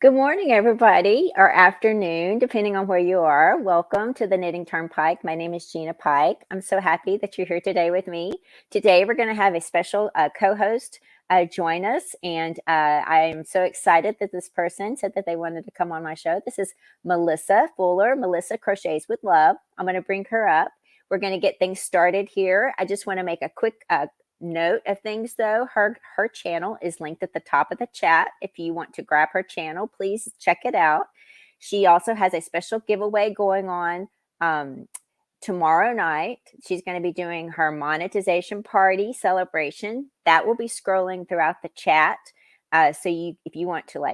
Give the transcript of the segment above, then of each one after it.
Good morning, everybody, or afternoon, depending on where you are. Welcome to the Knitting Turnpike. My name is Gina Pike. I'm so happy that you're here today with me. Today, we're going to have a special co-host join us, and I'm so excited that this person said that they wanted to come on my show. This is Melissa Fuller. Melissa Crochets with Love. I'm going to bring her up. We're going to get things started here. I just want to make a quick note of things though. Her channel is linked at the top of the chat. If you want to grab her channel, please check it out. She also has a special giveaway going on tomorrow night. She's going to be doing her monetization party celebration. That will be scrolling throughout the chat. So if you want to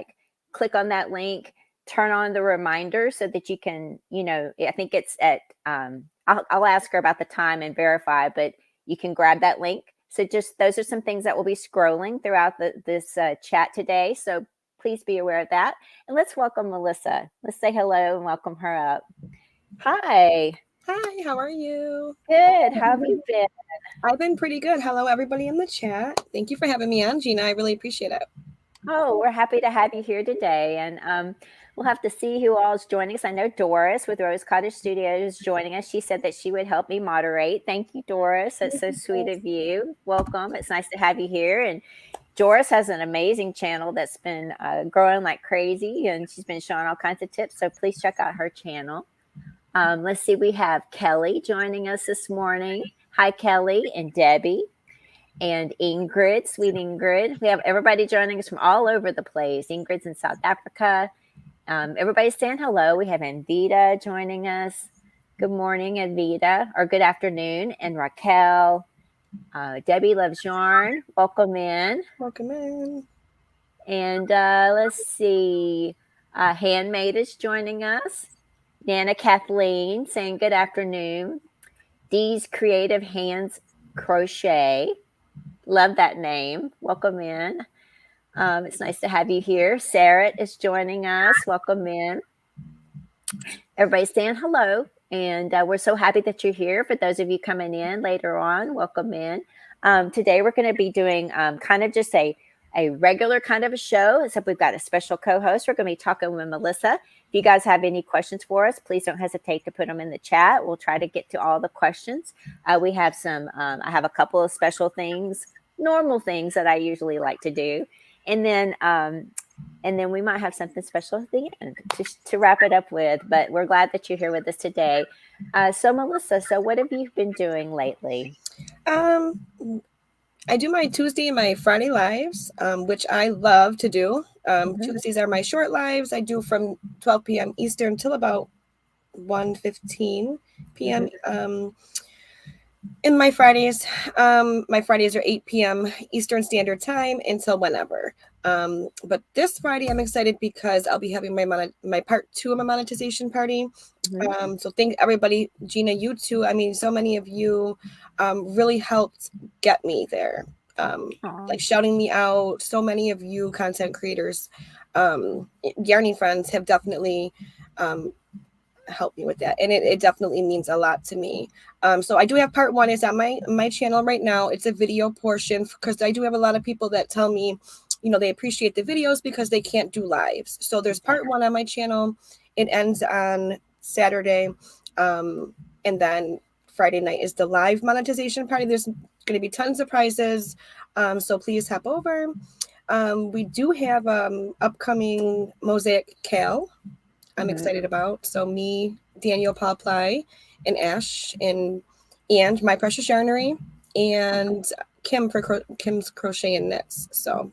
click on that link, turn on the reminder so that you can, I think it's at, I'll ask her about the time and verify, but you can grab that link. So just those are some things that will be scrolling throughout this chat today. So please be aware of that. And let's welcome Melissa. Let's say hello and welcome her up. Hi. Hi, how are you? Good. How have you been? I've been pretty good. Hello, everybody in the chat. Thank you for having me on, Gina. I really appreciate it. Oh, we're happy to have you here today. And we'll have to see who all is joining us. I know Doris with Rose Cottage Studios is joining us. She said that she would help me moderate. Thank you, Doris. That's so sweet of you. Welcome. It's nice to have you here. And Doris has an amazing channel that's been growing like crazy, and she's been showing all kinds of tips. So please check out her channel. Let's see. We have Kelly joining us this morning. Hi, Kelly and Debbie. And Ingrid, sweet Ingrid. We have everybody joining us from all over the place. Ingrid's in South Africa. Everybody's saying hello. We have Anvita joining us. Good morning, Anvita, or good afternoon. And Raquel. Debbie Loves Yarn. Welcome in. Welcome in. And let's see. Handmaid is joining us. Nana Kathleen saying good afternoon. Dee's Creative Hands Crochet. Love that name. Welcome in. It's nice to have you here. Sarah is joining us. Welcome in. Everybody's saying hello. And we're so happy that you're here. For those of you coming in later on, welcome in. Today we're going to be doing kind of just a regular kind of a show, except we've got a special co-host. We're going to be talking with Melissa. If you guys have any questions for us, please don't hesitate to put them in the chat. We'll try to get to all the questions. We have some, I have a couple of special things, normal things that I usually like to do. And then we might have something special at the end to wrap it up with, but we're glad that you're here with us today. So Melissa, what have you been doing lately? I do my Tuesday and my Friday lives, which I love to do. Tuesdays are my short lives. I do from 12 p.m. Eastern till about 1:15 p.m. And my Fridays are 8 p.m. Eastern Standard Time until whenever. But this Friday, I'm excited because I'll be having my part 2 of my monetization party. So thank everybody, Gina, you too. I mean, so many of you really helped get me there. Like shouting me out. So many of you content creators, yarning friends have definitely help me with that, and it definitely means a lot to me. So I do have part 1. It's on my channel right now. It's a video portion because I do have a lot of people that tell me, they appreciate the videos because they can't do lives. So there's part 1 on my channel. It ends on Saturday, and then Friday night is the live monetization party. There's going to be tons of prizes, so please hop over. We do have upcoming Mosaic MKAL I'm excited about. So me, Daniel Paul Ply, and Ash, and My Precious Yarnery, and Kim for Kim's Crochet and Knits. So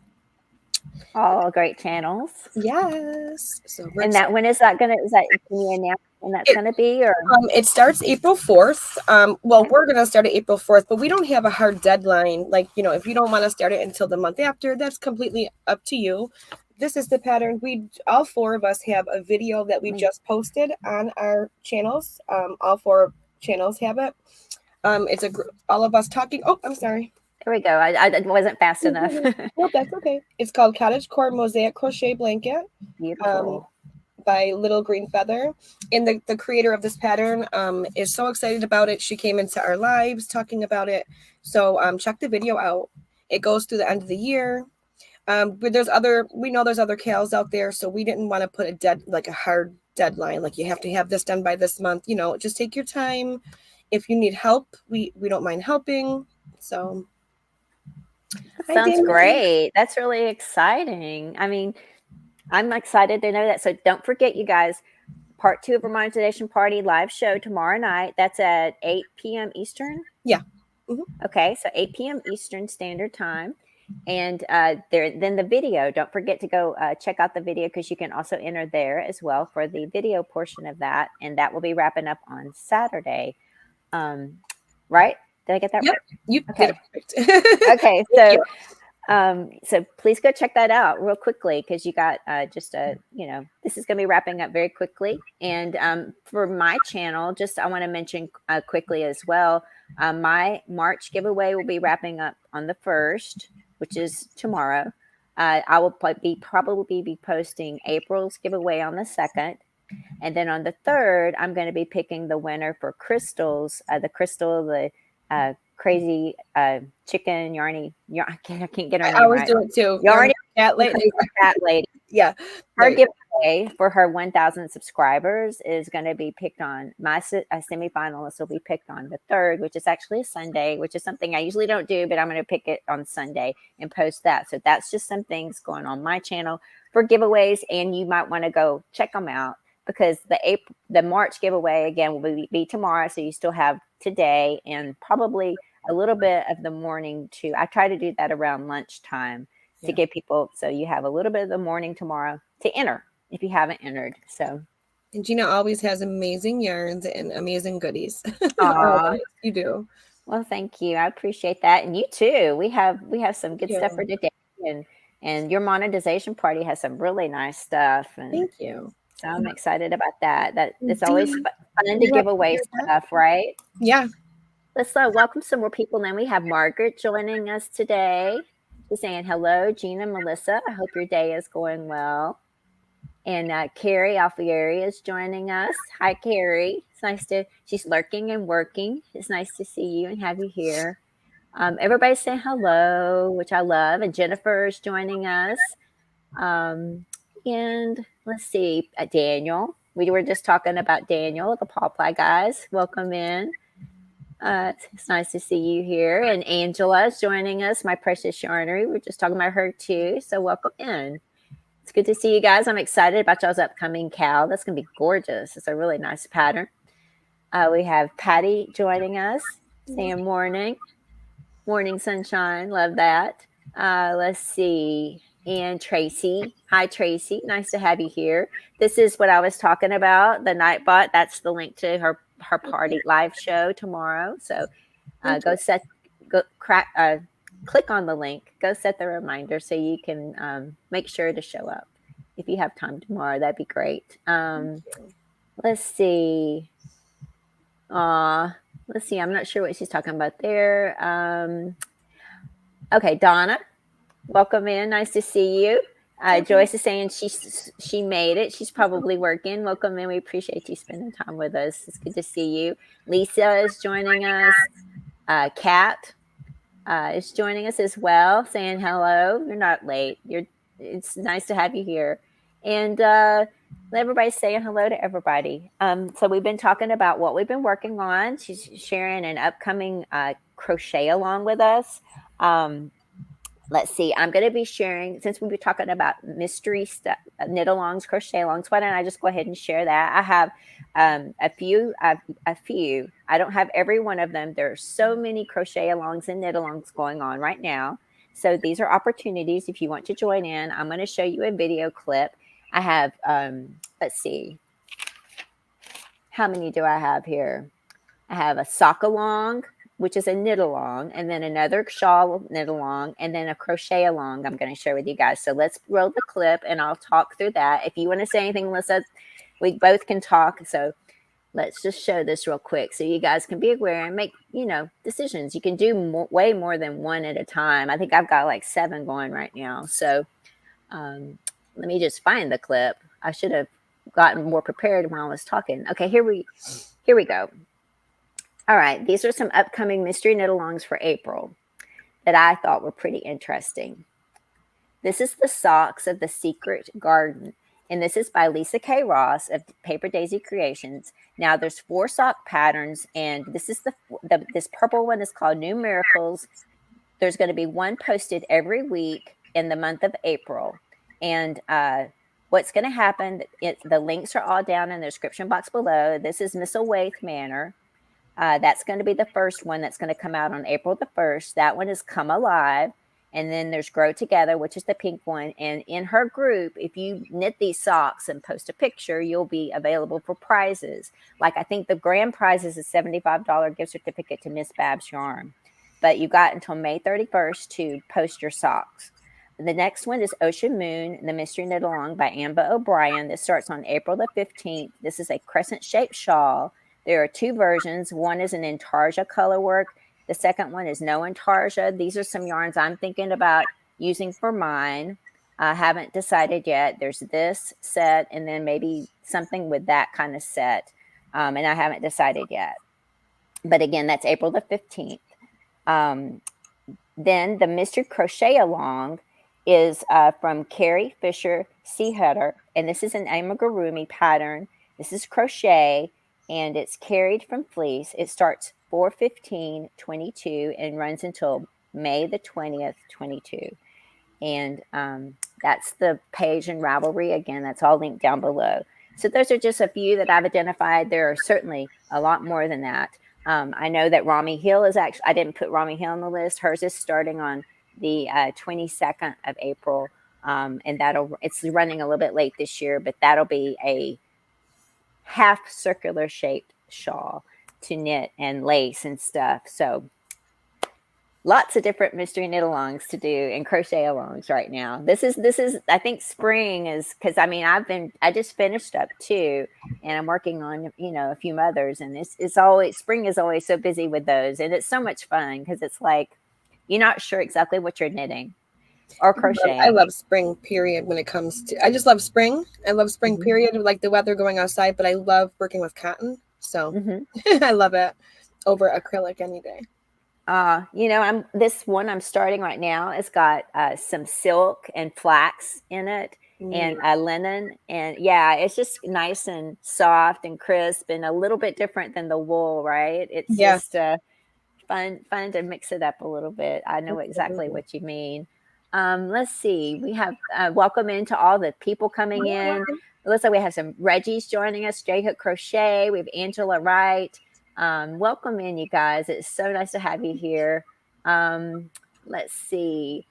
all great channels. Yes. So and that when is that can you announce when that's gonna be? Or it starts April 4th. Well, we're gonna start it April 4th, but we don't have a hard deadline. Like, if you don't want to start it until the month after, that's completely up to you. This is the pattern. All 4 of us have a video that we just posted on our channels. All 4 channels have it. It's all of us talking. Oh, I'm sorry. There we go. I wasn't fast enough. No, that's okay. It's called Cottage Core Mosaic Crochet Blanket. Beautiful. By Little Green Feather. And the creator of this pattern is so excited about it. She came into our lives talking about it. So check the video out. It goes through the end of the year. But we know there's other KALs out there, so we didn't want to put a hard deadline, like you have to have this done by this month. Just take your time. If you need help, we don't mind helping. So Sounds great. That's really exciting. I mean, I'm excited to know that. So don't forget, you guys, part 2 of our monetization party live show tomorrow night. That's at 8 p.m. Eastern. Yeah. Okay, so 8 p.m. Eastern Standard Time. And then the video, don't forget to go check out the video, because you can also enter there as well for the video portion of that. And that will be wrapping up on Saturday. Right? Did I get that Yep. right? You Okay. did it perfect. Okay, so please go check that out real quickly, because you got this is going to be wrapping up very quickly. And for my channel, I want to mention quickly as well, my March giveaway will be wrapping up on the 1st, which is tomorrow. I will probably be posting April's giveaway on the 2nd. And then on the 3rd, I'm going to be picking the winner for Crystal's, crazy chicken yarny. I can't get her name right. I always do it too. Yarny cat lady. Cat lady. Yeah. Her giveaway for her 1,000 subscribers is going to be picked on. My semifinalists will be picked on the 3rd, which is actually a Sunday, which is something I usually don't do, but I'm going to pick it on Sunday and post that. So that's just some things going on my channel for giveaways, and you might want to go check them out, because the March giveaway again will be tomorrow. So you still have today and probably a little bit of the morning too. I try to do that around lunchtime to give people, so you have a little bit of the morning tomorrow to enter if you haven't entered. So, and Gina always has amazing yarns and amazing goodies. You do. Well, thank you. I appreciate that, and you too. We have some good stuff for today, and your monetization party has some really nice stuff. And thank you. So I'm excited about that. It's always fun to give away stuff, right? Yeah. Let's welcome some more people. Then we have Margaret joining us today. She's saying hello, Gina, Melissa. I hope your day is going well. And Carrie Alfieri is joining us. Hi, Carrie. She's lurking and working. It's nice to see you and have you here. Everybody's saying hello, which I love. And Jennifer is joining us. And let's see, Daniel. We were just talking about Daniel, the Pawply guys. Welcome in. It's nice to see you here. And Angela is joining us, my precious yarnery. We're just talking about her too. So welcome in. It's good to see you guys. I'm excited about y'all's upcoming KAL. That's going to be gorgeous. It's a really nice pattern. We have Patty joining us, saying morning. Morning sunshine. Love that. Let's see. And Tracy. Hi, Tracy. Nice to have you here. This is what I was talking about, the Nightbot. That's the link to her party live show tomorrow. So click on the link. Go set the reminder so you can make sure to show up. If you have time tomorrow, that'd be great. Let's see. Let's see. I'm not sure what she's talking about there. Okay, Donna. Welcome in. Nice to see you. Joyce is saying she made it. She's probably working. Welcome in. We appreciate you spending time with us. It's good to see you. Lisa is joining us. Kat is joining us as well, saying hello. You're not late. It's nice to have you here. And everybody's saying hello to everybody. So we've been talking about what we've been working on. She's sharing an upcoming crochet along with us. Let's see. I'm going to be sharing, since we were talking about mystery stuff, knit alongs, crochet alongs. Why don't I just go ahead and share that? I have a few. I don't have every one of them. There are so many crochet alongs and knit alongs going on right now. So these are opportunities if you want to join in. I'm going to show you a video clip. I have, let's see. How many do I have here? I have a sock along, which is a knit along, and then another shawl knit along, and then a crochet along I'm going to share with you guys. So let's roll the clip and I'll talk through that. If you want to say anything, Melissa, we both can talk. So let's just show this real quick so you guys can be aware and make, decisions. You can do way more than one at a time. I think I've got like 7 going right now. So let me just find the clip. I should have gotten more prepared when I was talking. Okay, here we go. All right, these are some upcoming mystery knit alongs for April that I thought were pretty interesting. This is the Socks of the Secret Garden. And this is by Lisa K. Ross of Paper Daisy Creations. Now there's 4 sock patterns, and this is this purple one is called New Miracles. There's going to be one posted every week in the month of April. And what's going to happen, the links are all down in the description box below. This is Mistlewaith Manor. That's going to be the first one that's going to come out on April the 1st. That one is Come Alive. And then there's Grow Together, which is the pink one. And in her group, if you knit these socks and post a picture, you'll be available for prizes. Like I think the grand prize is a $75 gift certificate to Miss Babs Yarn. But you got until May 31st to post your socks. The next one is Ocean Moon, the Mystery Knit Along by Ambah O'Brien. This starts on April the 15th. This is a crescent-shaped shawl. There are 2 versions. One is an intarsia color work. The second one is no intarsia. These are some yarns I'm thinking about using for mine. I haven't decided yet. There's this set and then maybe something with that kind of set. And I haven't decided yet. But again, that's April the 15th. Then the Mystery Crochet Along is from Carrie Fisher Seahutter. And this is an amigurumi pattern. This is crochet. And it's carried from fleece. It starts 4/15/22 and runs until May the 20th, 22. And that's the page in Ravelry. Again, that's all linked down below. So those are just a few that I've identified. There are certainly a lot more than that. I know that Rami Hill is actually, I didn't put Rami Hill on the list. Hers is starting on the 22nd of April. And it's running a little bit late this year, but that'll be a half circular shaped shawl to knit and lace and stuff. So lots of different mystery knit alongs to do and crochet alongs right now. This is I think spring is, because I mean I just finished up 2 and I'm working on a few others, and it's always, spring is always so busy with those, and it's so much fun because it's like you're not sure exactly what you're knitting or crocheting. I love spring, period. When it comes to, I just love spring. I love spring, period. Like the weather, going outside, but I love working with cotton. So I love it over acrylic any day. This one I'm starting right now. It's got some silk and flax in it, and linen, and yeah, it's just nice and soft and crisp and a little bit different than the wool, right? It's just fun to mix it up a little bit. I know exactly what you mean. Let's see. We have welcome into all the people coming in. It looks like we have some Reggie's joining us. J Hook Crochet. We have Angela Wright. Welcome in, you guys. It's so nice to have you here. Let's see.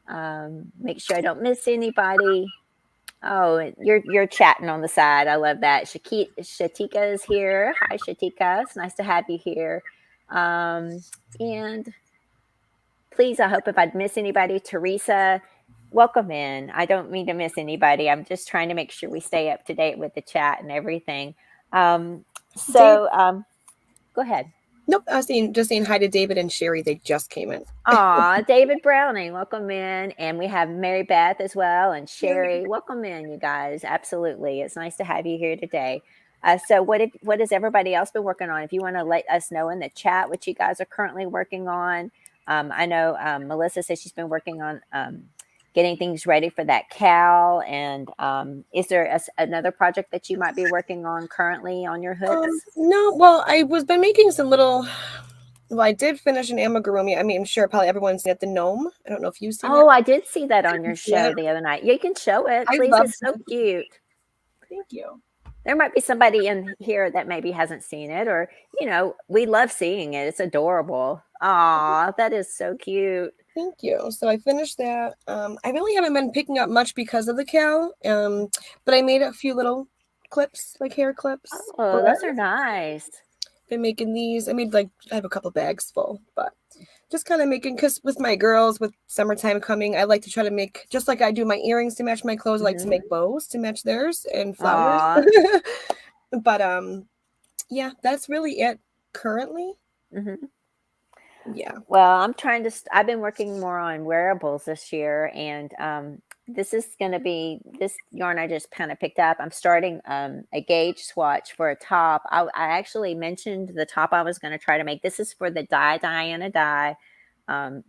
Make sure I don't miss anybody. Oh, you're chatting on the side. I love that. Shatika is here. Hi, Shatika. It's nice to have you here. And please, I hope if I'd miss anybody, Teresa, welcome in. I don't mean to miss anybody. I'm just trying to make sure we stay up to date with the chat and everything. Go ahead. Nope, I was just saying hi to David and Sherry. They just came in. Aw, David Browning, welcome in. And we have Mary Beth as well, and Sherry. Welcome in, you guys. Absolutely. It's nice to have you here today. So what has everybody else been working on? If you want to let us know in the chat what you guys are currently working on. I know Melissa says she's been working on getting things ready for that MKAL. And is there another project that you might be working on currently on your hooks? No, well, I been making some little. Well, I did finish an amigurumi. I mean, I'm sure probably everyone's seen it, the gnome. I don't know if you've seen it. Oh, I did see that on your show the other night. You can show it, please. It's so cute. Thank you. There might be somebody in here that maybe hasn't seen it, or, we love seeing it. It's adorable. Aw, that is so cute. Thank you. So I finished that. I really haven't been picking up much because of the MKAL, but I made a few little clips, like hair clips. Oh, those are nice. Been making these. I have a couple bags full, but just kind of making, because with my girls, with summertime coming, I like to try to make, just like I do my earrings to match my clothes, I like to make bows to match theirs and flowers. But yeah, that's really it currently. Yeah. Well, I've been working more on wearables this year, and this is going to be this yarn I just kind of picked up. I'm starting a gauge swatch for a top. I actually mentioned the top I was going to try to make. This is for the Diana Dye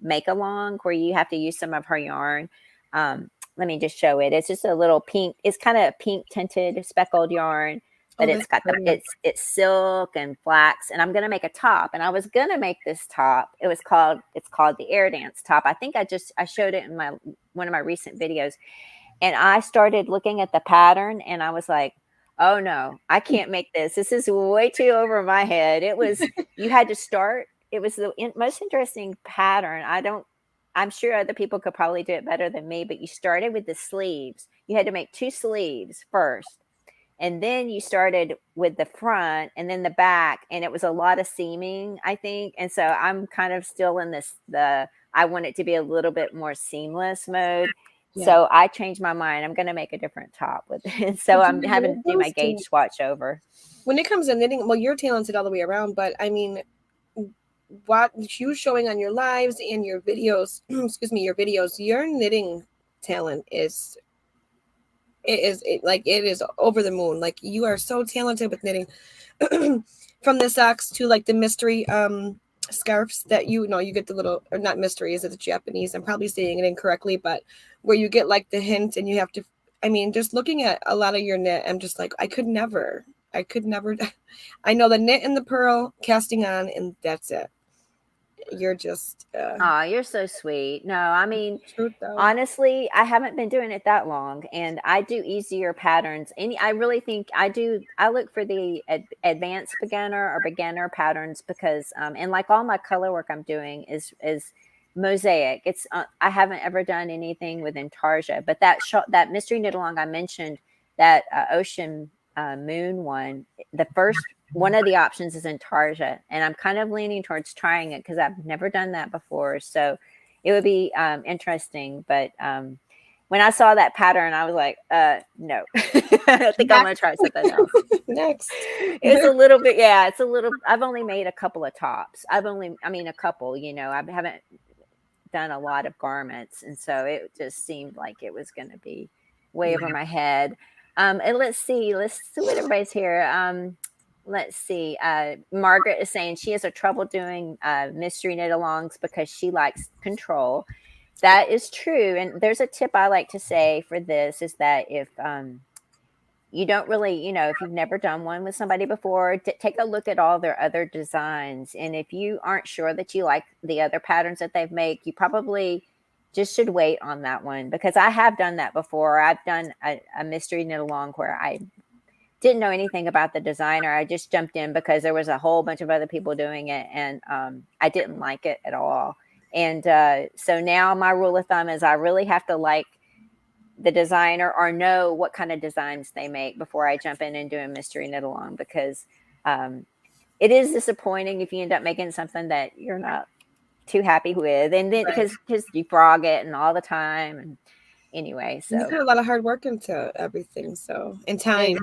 make along, where you have to use some of her yarn. Let me just show it. It's just a little pink. It's kind of pink tinted speckled yarn, but it's got it's silk and flax. And I'm gonna make a top. And I was gonna make this top. It's called the Air Dance top. I think I showed it in one of my recent videos. And I started looking at the pattern, and I was like, oh no, I can't make this. This is way too over my head. You had to start. It was the most interesting pattern. I'm sure other people could probably do it better than me, but you started with the sleeves. You had to make 2 sleeves first. And then you started with the front and then the back. And it was a lot of seaming, I think. And so I'm kind of still in I want it to be a little bit more seamless mode. Yeah. So I changed my mind. I'm going to make a different top with it. So I'm having to do my gauge swatch over. When it comes to knitting, well, you're talented all the way around, but I mean, what you showing on your lives and your videos, your knitting talent is over the moon. Like, you are so talented with knitting. From the socks to like the mystery scarves that you get the little, or not mystery, is it the Japanese? I'm probably saying it incorrectly, but where you get like the hint and you have to, I mean, just looking at a lot of your knit, I'm just like, I could never. I know the knit and the purl, casting on, and that's it. You're just you're so sweet. No, I mean, honestly, I haven't been doing it that long, and I do easier patterns. I really think I look for the advanced beginner or beginner patterns because and like all my color work I'm doing is mosaic. It's I haven't ever done anything with intarsia, but that mystery knit along I mentioned, that ocean moon one, the first one of the options is intarsia, and I'm kind of leaning towards trying it because I've never done that before. So it would be interesting. But when I saw that pattern, I was like, no, I think I'm going to try something else. Next. It's a little bit, I've only made a couple of tops. A couple, I haven't done a lot of garments. And so it just seemed like it was going to be way over my head. And let's see what everybody's here. Let's see. Margaret is saying she has a trouble doing mystery knit alongs because she likes control. That is true. And there's a tip I like to say for this is that if you don't really, if you've never done one with somebody before, take a look at all their other designs. And if you aren't sure that you like the other patterns that they've made, you probably just should wait on that one, because I have done that before. I've done a mystery knit along where I didn't know anything about the designer. I just jumped in because there was a whole bunch of other people doing it, and I didn't like it at all. And so now my rule of thumb is I really have to like the designer or know what kind of designs they make before I jump in and do a mystery knit along, because it is disappointing if you end up making something that you're not too happy with, and then because you frog it and all the time, and anyway, so you put a lot of hard work into everything, so and time.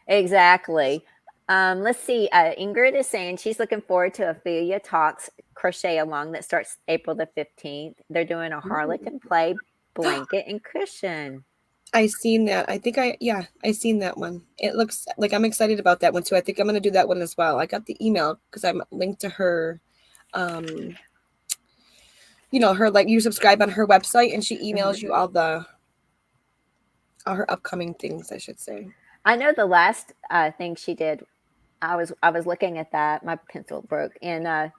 Exactly. Let's see. Ingrid is saying she's looking forward to Ophelia Talks crochet along that starts April the 15th. They're doing a Harlequin play blanket and cushion. I seen that. I think I seen that one. It looks like I'm excited about that one too. I think I'm going to do that one as well. I got the email because I'm linked to her. Her, like, you subscribe on her website and she emails you all her upcoming things, I should say. I know the last thing she did, I was looking at that. My pencil broke, and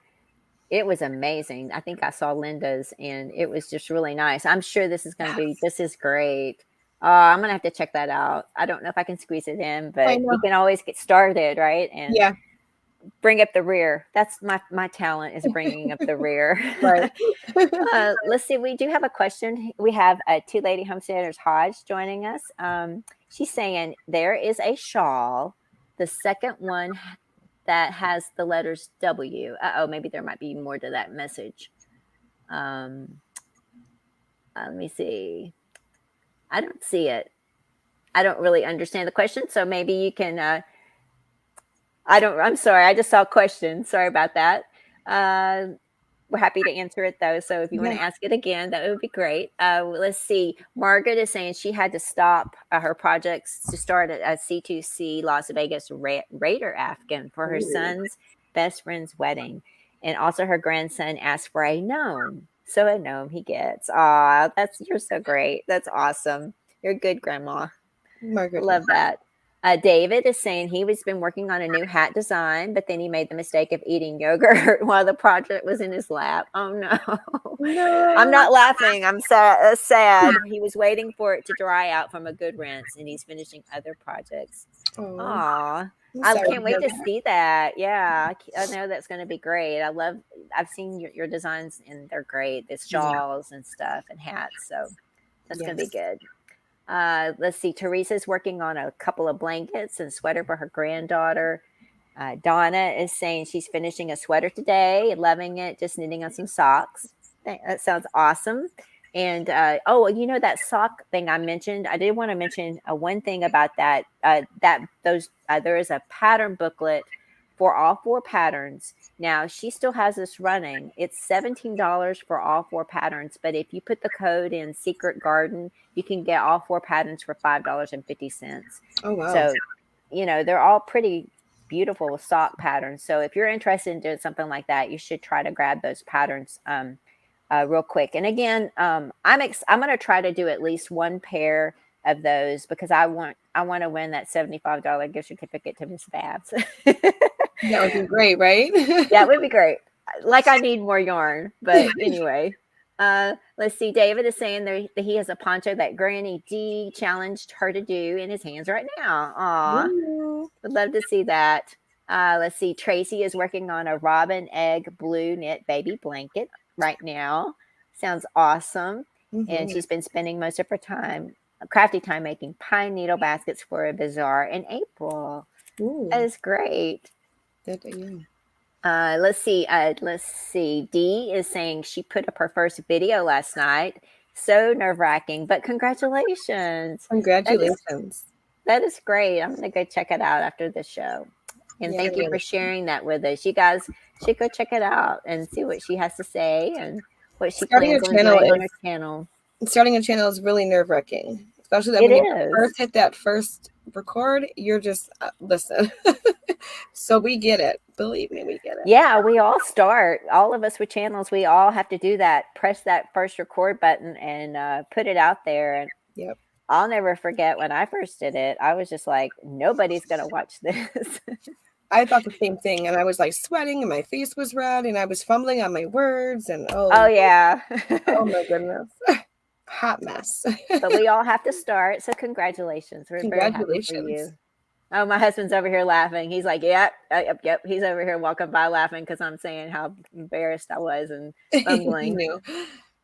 it was amazing. I think I saw Linda's, and it was just really nice. I'm sure this is this is great. I'm going to have to check that out. I don't know if I can squeeze it in, but you can always get started, right? And bring up the rear. That's my talent, is bringing up the rear. Right. Let's see. We do have a question. We have Two Lady Homesteaders Hodge joining us. She's saying there is a shawl, the second one that has the letters W. Maybe there might be more to that message. Let me see. I don't see it. I don't really understand the question, so maybe you can. I'm sorry. I just saw a question. Sorry about that. We're happy to answer it though. So if you want to ask it again, that would be great. Let's see. Margaret is saying she had to stop her projects to start at a C2C Las Vegas Raider Afghan for her son's best friend's wedding. And also her grandson asked for a gnome. So a gnome he gets. You're so great. That's awesome. You're a good grandma. My goodness. Love that. David is saying he was been working on a new hat design, but then he made the mistake of eating yogurt while the project was in his lap. Oh no. I'm No. not laughing. I'm sad. Sad. He was waiting for it to dry out from a good rinse, and he's finishing other projects. Oh, Aw. I'm I sorry can't to wait hear to that. see that. Yeah, I know that's going to be great. I've seen your designs, and they're great. The Yeah. shawls and stuff and hats. So that's going to be Yes. good. Let's see. Teresa's working on a couple of blankets and sweater for her granddaughter. Donna is saying she's finishing a sweater today, loving it, just knitting on some socks. That sounds awesome. And that sock thing I mentioned. I did want to mention one thing about that. There is a pattern booklet for all 4 patterns. Now she still has this running. It's $17 for all 4 patterns, but if you put the code in Secret Garden, you can get all 4 patterns for $5.50. Oh wow. So, they're all pretty beautiful sock patterns. So if you're interested in doing something like that, you should try to grab those patterns real quick. And again, I'm going to try to do at least one pair of those because I want to win that $75 gift certificate to Miss Babs. That would be great, right? That would be great. Like I need more yarn, but anyway. Let's see. David is saying that he has a poncho that GrannyDee challenged her to do in his hands right now. Aw, Ooh. would love to see that. Let's see. Tracy is working on a robin egg blue knit baby blanket right now. Sounds awesome. And she's been spending most of her crafty time making pine needle baskets for a bazaar in April. Ooh. That is great. Yeah. Let's see. Dee is saying she put up her first video last night. So nerve-wracking, but congratulations. Congratulations. That is great. I'm going to go check it out after the show. And thank you for sharing that with us. You guys should go check it out and see what she has to say and what she plans on doing on her channel. Starting a channel is really nerve-wracking, especially that when you first hit that first record, you're just listen. So we get it. Believe me, we get it. Yeah, we all start. All of us with channels, we all have to do that. Press that first record button and put it out there. And yep. I'll never forget when I first did it. I was just like, nobody's going to watch this. I thought the same thing. And I was like sweating and my face was red and I was fumbling on my words. And oh yeah. Oh my goodness. Hot mess. But we all have to start. So congratulations. We're very happy for you. Oh, my husband's over here laughing. He's like, yep. He's over here walking by laughing because I'm saying how embarrassed I was and fumbling.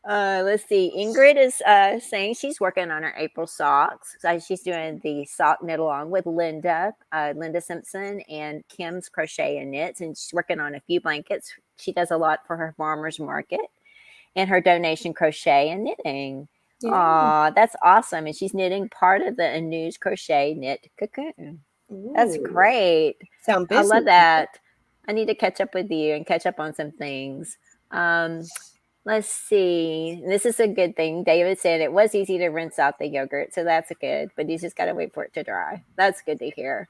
Let's see. Ingrid is saying she's working on her April socks. So she's doing the sock knit along with Linda Simpson and Kim's Crochet and Knits. And she's working on a few blankets. She does a lot for her farmer's market and her donation crochet and knitting. Yeah. Aw, that's awesome. And she's knitting part of the Anu's crochet knit cocoon. Ooh, that's great. Sound busy. I love that. I need to catch up with you and catch up on some things. Let's see. This is a good thing. David said it was easy to rinse out the yogurt, so that's good. But he's just got to wait for it to dry. That's good to hear.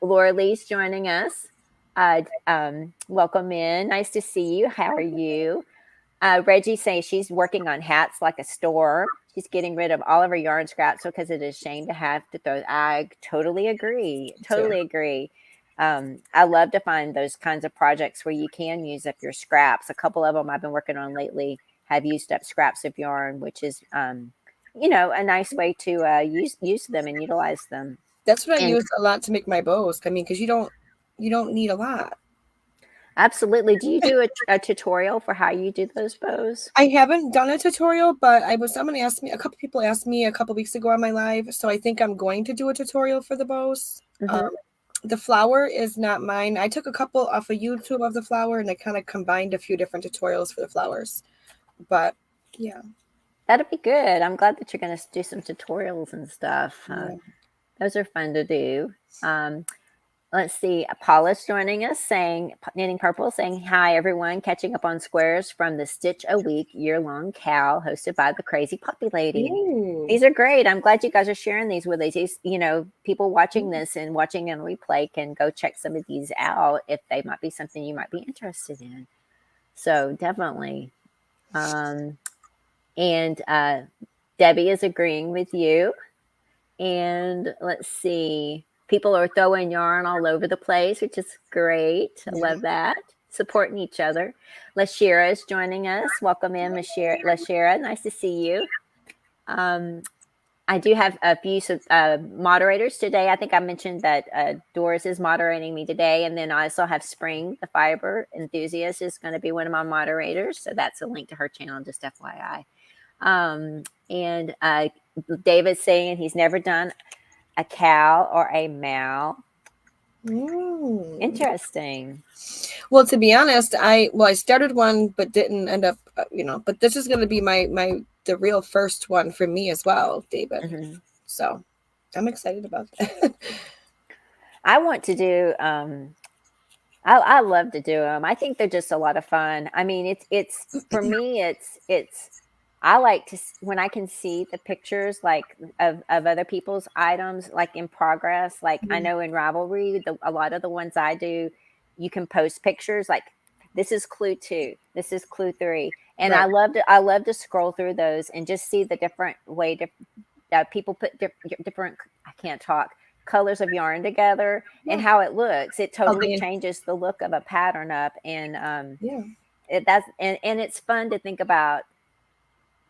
Laura Lee's joining us. Welcome in. Nice to see you. How are you? Reggie saying she's working on hats like a store. She's getting rid of all of her yarn scraps because it is a shame to have to throw. I totally agree. Totally agree. I love to find those kinds of projects where you can use up your scraps. A couple of them I've been working on lately have used up scraps of yarn, which is, a nice way to use them and utilize them. That's what I use a lot to make my bows. I mean, because you don't need a lot. Absolutely. Do you do a tutorial for how you do those bows? I haven't done a tutorial, but a couple people asked me a couple weeks ago on my live. So I think I'm going to do a tutorial for the bows. Mm-hmm. The flower is not mine. I took a couple off of YouTube of the flower and I kind of combined a few different tutorials for the flowers. But yeah. That'd be good. I'm glad that you're going to do some tutorials and stuff. Yeah. Those are fun to do. Let's see. Paula's joining us Knitting Purple, saying, hi, everyone. Catching up on squares from the Stitch a Week year-long KAL hosted by the Crazy Puppy Lady. Ooh. These are great. I'm glad you guys are sharing these with us. People watching this and watching on replay can go check some of these out if they might be something you might be interested in. So definitely. And Debbie is agreeing with you. And let's see, people are throwing yarn all over the place, which is great. I love that. Supporting each other. Lashira is joining us. Welcome in, Lashira. Nice to see you. I do have a few moderators today. I think I mentioned that Doris is moderating me today. And then I also have Spring, the fiber enthusiast, is going to be one of my moderators. So that's a link to her channel, just FYI. And David's saying he's never done a KAL or a MKAL. Interesting. Well, to be honest, I started one but didn't end up, but this is going to be the real first one for me as well, David. So I'm excited about that. I want to do, I love to do them. I think they're just a lot of fun. I mean, it's for me, it's, I like to, when I can see the pictures like of other people's items, like in progress, like I know in Ravelry, a lot of the ones I do, you can post pictures like this is clue 2, this is clue 3. And right. I love to scroll through those and just see the different way people put different, I can't talk, colors of yarn together and how it looks. It totally changes the look of a pattern up. And it's fun to think about,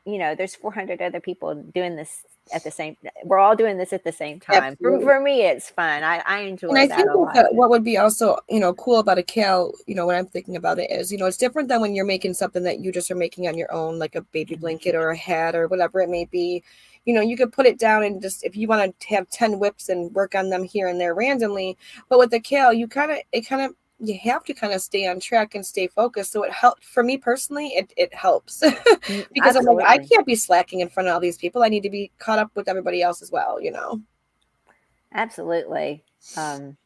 there's 400 other people doing this at the same, we're all doing this at the same time. For me, it's fun. I enjoy that. And I think what would be also, cool about a KAL, when I'm thinking about it is, it's different than when you're making something that you just are making on your own, like a baby blanket or a hat or whatever it may be. You could put it down and just, if you want to have 10 whips and work on them here and there randomly, but with the KAL, you have to kind of stay on track and stay focused. So it helped for me personally. It helps because I'm like, I can't be slacking in front of all these people. I need to be caught up with everybody else as well, Absolutely. And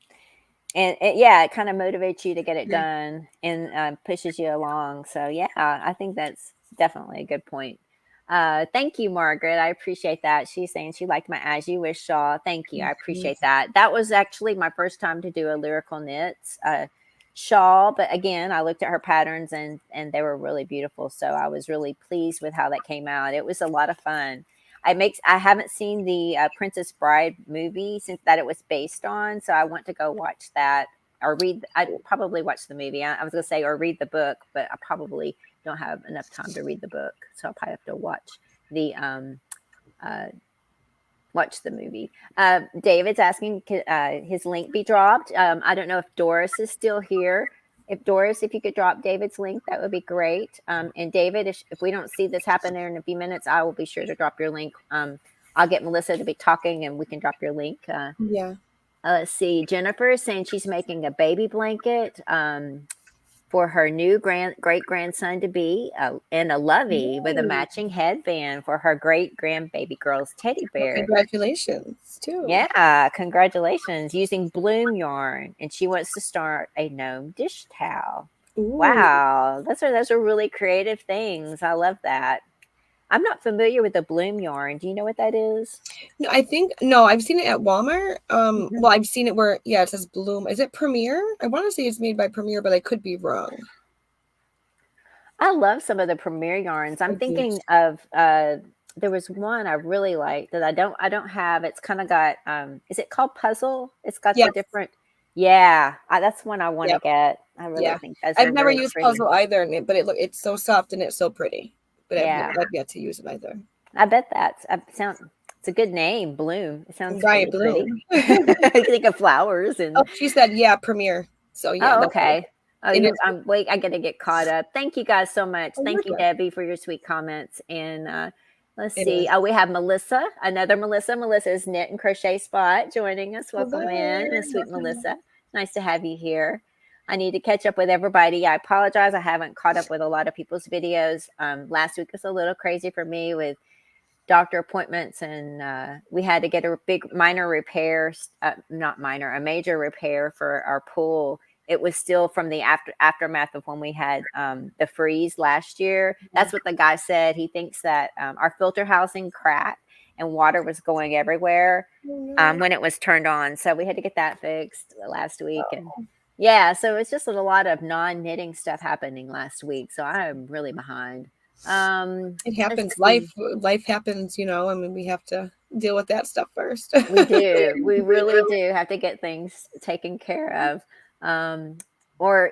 it kind of motivates you to get it done and pushes you along. So yeah, I think that's definitely a good point. Thank you, Margaret. I appreciate that. She's saying she liked my As You Wish shawl. Thank you. I appreciate that. That was actually my first time to do a Lyrical Knits shawl. But again, I looked at her patterns and they were really beautiful. So I was really pleased with how that came out. It was a lot of fun. I haven't seen the Princess Bride movie since that it was based on. So I want to go watch that or I'd probably watch the movie. I was going to say, or read the book, but I probably don't have enough time to read the book. So I'll probably have to watch the movie. David's asking his link be dropped. I don't know if Doris is still here. If you could drop David's link, that would be great. And David, if we don't see this happen there in a few minutes, I will be sure to drop your link. I'll get Melissa to be talking and we can drop your link. Let's see. Jennifer is saying she's making a baby blanket for her new great-grandson to be and a lovey with a matching headband for her great-grandbaby girl's teddy bear. Well, congratulations, too. Yeah, congratulations. Using bloom yarn. And she wants to start a gnome dish towel. Ooh. Wow. Those are really creative things. I love that. I'm not familiar with the bloom yarn. Do you know what that is? No, I've seen it at Walmart. Well, I've seen it where, it says bloom. Is it Premier? I want to say it's made by Premier, but I could be wrong. I love some of the Premier yarns. I'm thinking of, there was one I really liked that I don't have. It's kind of got, is it called Puzzle? It's got the different, that's one I want to get. I really think that's I've never used Puzzle either, but it's so soft and it's so pretty. But I've yet to use it either. I bet it's a good name, Bloom. It sounds right, Bloom. I think of flowers and. Oh, she said, Premier. So yeah. Oh, okay. I got to get caught up. Thank you guys so much. Thank you, Debbie, for your sweet comments. And let's see. We have Melissa, another Melissa. Melissa's Knit and Crochet Spot joining us. Welcome in, sweet Melissa. Nice to have you here. I need to catch up with everybody. I apologize. I haven't caught up with a lot of people's videos. Last week was a little crazy for me with doctor appointments, and we had to get a major repair for our pool. It was still from the aftermath of when we had the freeze last year. That's what the guy said. He thinks that our filter housing cracked and water was going everywhere when it was turned on. So we had to get that fixed last week. And so it's just a lot of non-knitting stuff happening last week. So I'm really behind. It Let's happens. see. Life happens, I mean, we have to deal with that stuff first. We do. We really do have to get things taken care of. Or,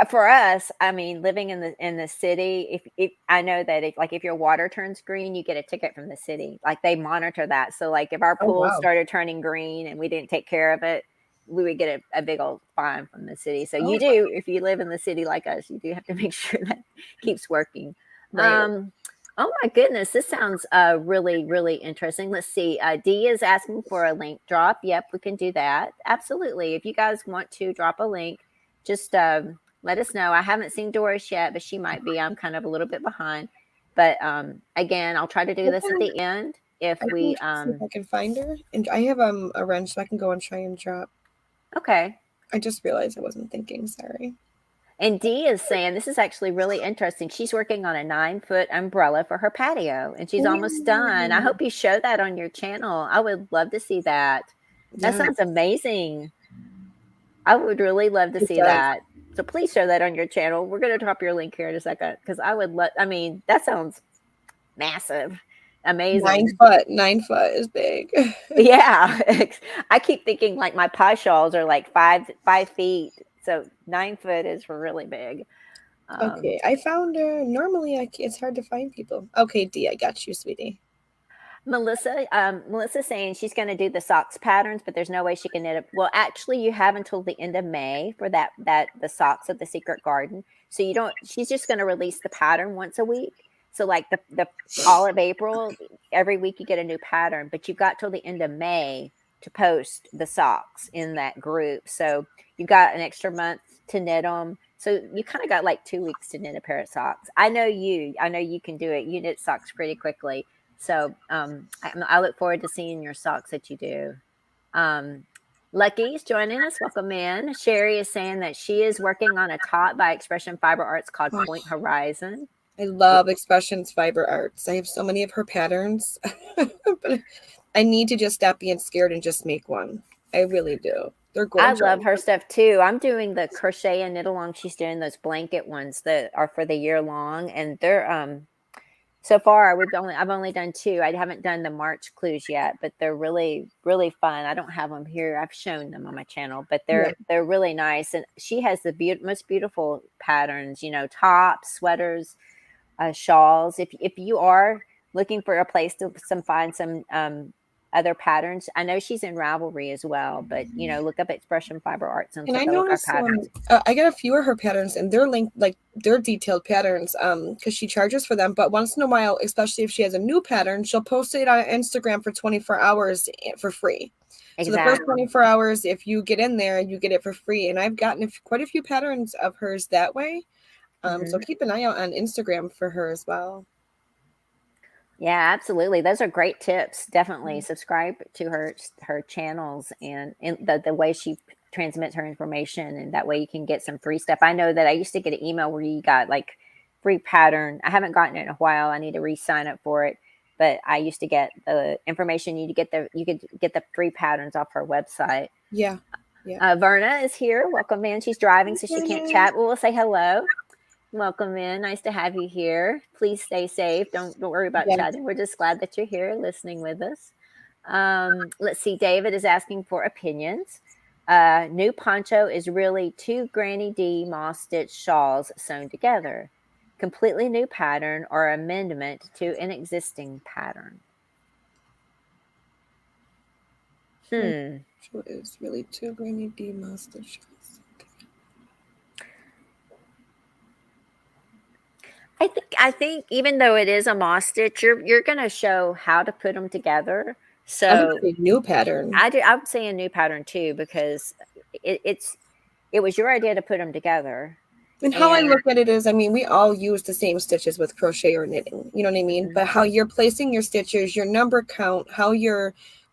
for us, I mean, living in the city, if I know that if your water turns green, you get a ticket from the city. Like they monitor that. So like if our Oh, pool wow. started turning green and we didn't take care of it, we would get a big old fine from the city. So you Oh, do, if you live in the city like us, you do have to make sure that keeps working. right. Oh my goodness, this sounds really, really interesting. Let's see. Dee is asking for a link drop. Yep, we can do that. Absolutely. If you guys want to drop a link, just let us know. I haven't seen Doris yet, but she might be. I'm kind of a little bit behind. But again, I'll try to do this at the end. If I we can see if I can find her. And I have a wrench, so I can go and try and drop. Okay. I just realized I wasn't thinking. Sorry. And Dee is saying this is actually really interesting. She's working on a 9-foot umbrella for her patio, and she's almost done. I hope you show that on your channel. I would love to see that. That Yeah, sounds amazing. I would really love to it see does. that. So please show that on your channel. We're going to drop your link here in a second because I would love. I mean, that sounds massive, amazing. 9 foot. 9 foot is big. Yeah, I keep thinking like my pie shawls are like 5 feet, so 9 foot is really big. Okay, I found her. Normally, it's hard to find people. Okay, D, I got you, sweetie. Melissa's saying she's going to do the socks patterns, but there's no way she can knit it. Well, actually, you have until the end of May for that the socks of the Secret Garden. So you don't. She's just going to release the pattern once a week. So like the all of April, every week you get a new pattern, but you've got till the end of May to post the socks in that group. So you've got an extra month to knit them. So you kind of got like 2 weeks to knit a pair of socks. I know you can do it. You knit socks pretty quickly. So I look forward to seeing your socks that you do. Lucky's joining us. Welcome in. Sherry is saying that she is working on a top by Expression Fiber Arts called Point Horizon. I love Expressions Fiber Arts. I have so many of her patterns, but I need to just stop being scared and just make one. I really do. They're gorgeous. I love her stuff too. I'm doing the crochet and knit along. She's doing those blanket ones that are for the year long, and they're so far I've only done 2. I haven't done the March clues yet, but they're really, really fun. I don't have them here. I've shown them on my channel, but they're really nice. And she has the most beautiful patterns, tops, sweaters, shawls. If you are looking for a place to find some other patterns, I know she's in Ravelry as well, but look up Expression Fiber Arts and I take a look at noticed patterns. I got a few of her patterns, and they're linked, like they're detailed patterns, because she charges for them. But once in a while, especially if she has a new pattern, she'll post it on Instagram for 24 hours for free. Exactly. So the first 24 hours, if you get in there, you get it for free. And I've gotten quite a few patterns of hers that way. So keep an eye out on Instagram for her as well. Yeah, absolutely. Those are great tips. Definitely subscribe to her channels and the way she transmits her information, and that way you can get some free stuff. I know that I used to get an email where you got like free pattern. I haven't gotten it in a while. I need to re-sign up for it. But I used to get the information. You could get the free patterns off her website. Yeah. Verna is here. Welcome in. She's driving, so she can't chat. But we'll say hello. Welcome in. Nice to have you here. Please stay safe. Don't worry about chatting. We're just glad that you're here listening with us. Let's see. David is asking for opinions. New poncho is really 2 GrannyDee moss stitch shawls sewn together. Completely new pattern or amendment to an existing pattern. So it's really 2 GrannyDee moss stitch shawls. I think even though it is a moss stitch, you're going to show how to put them together. So I would say new pattern. I would say a new pattern too, because it was your idea to put them together. And how I look at it is, I mean, we all use the same stitches with crochet or knitting, you know what I mean? But how you're placing your stitches, your number count,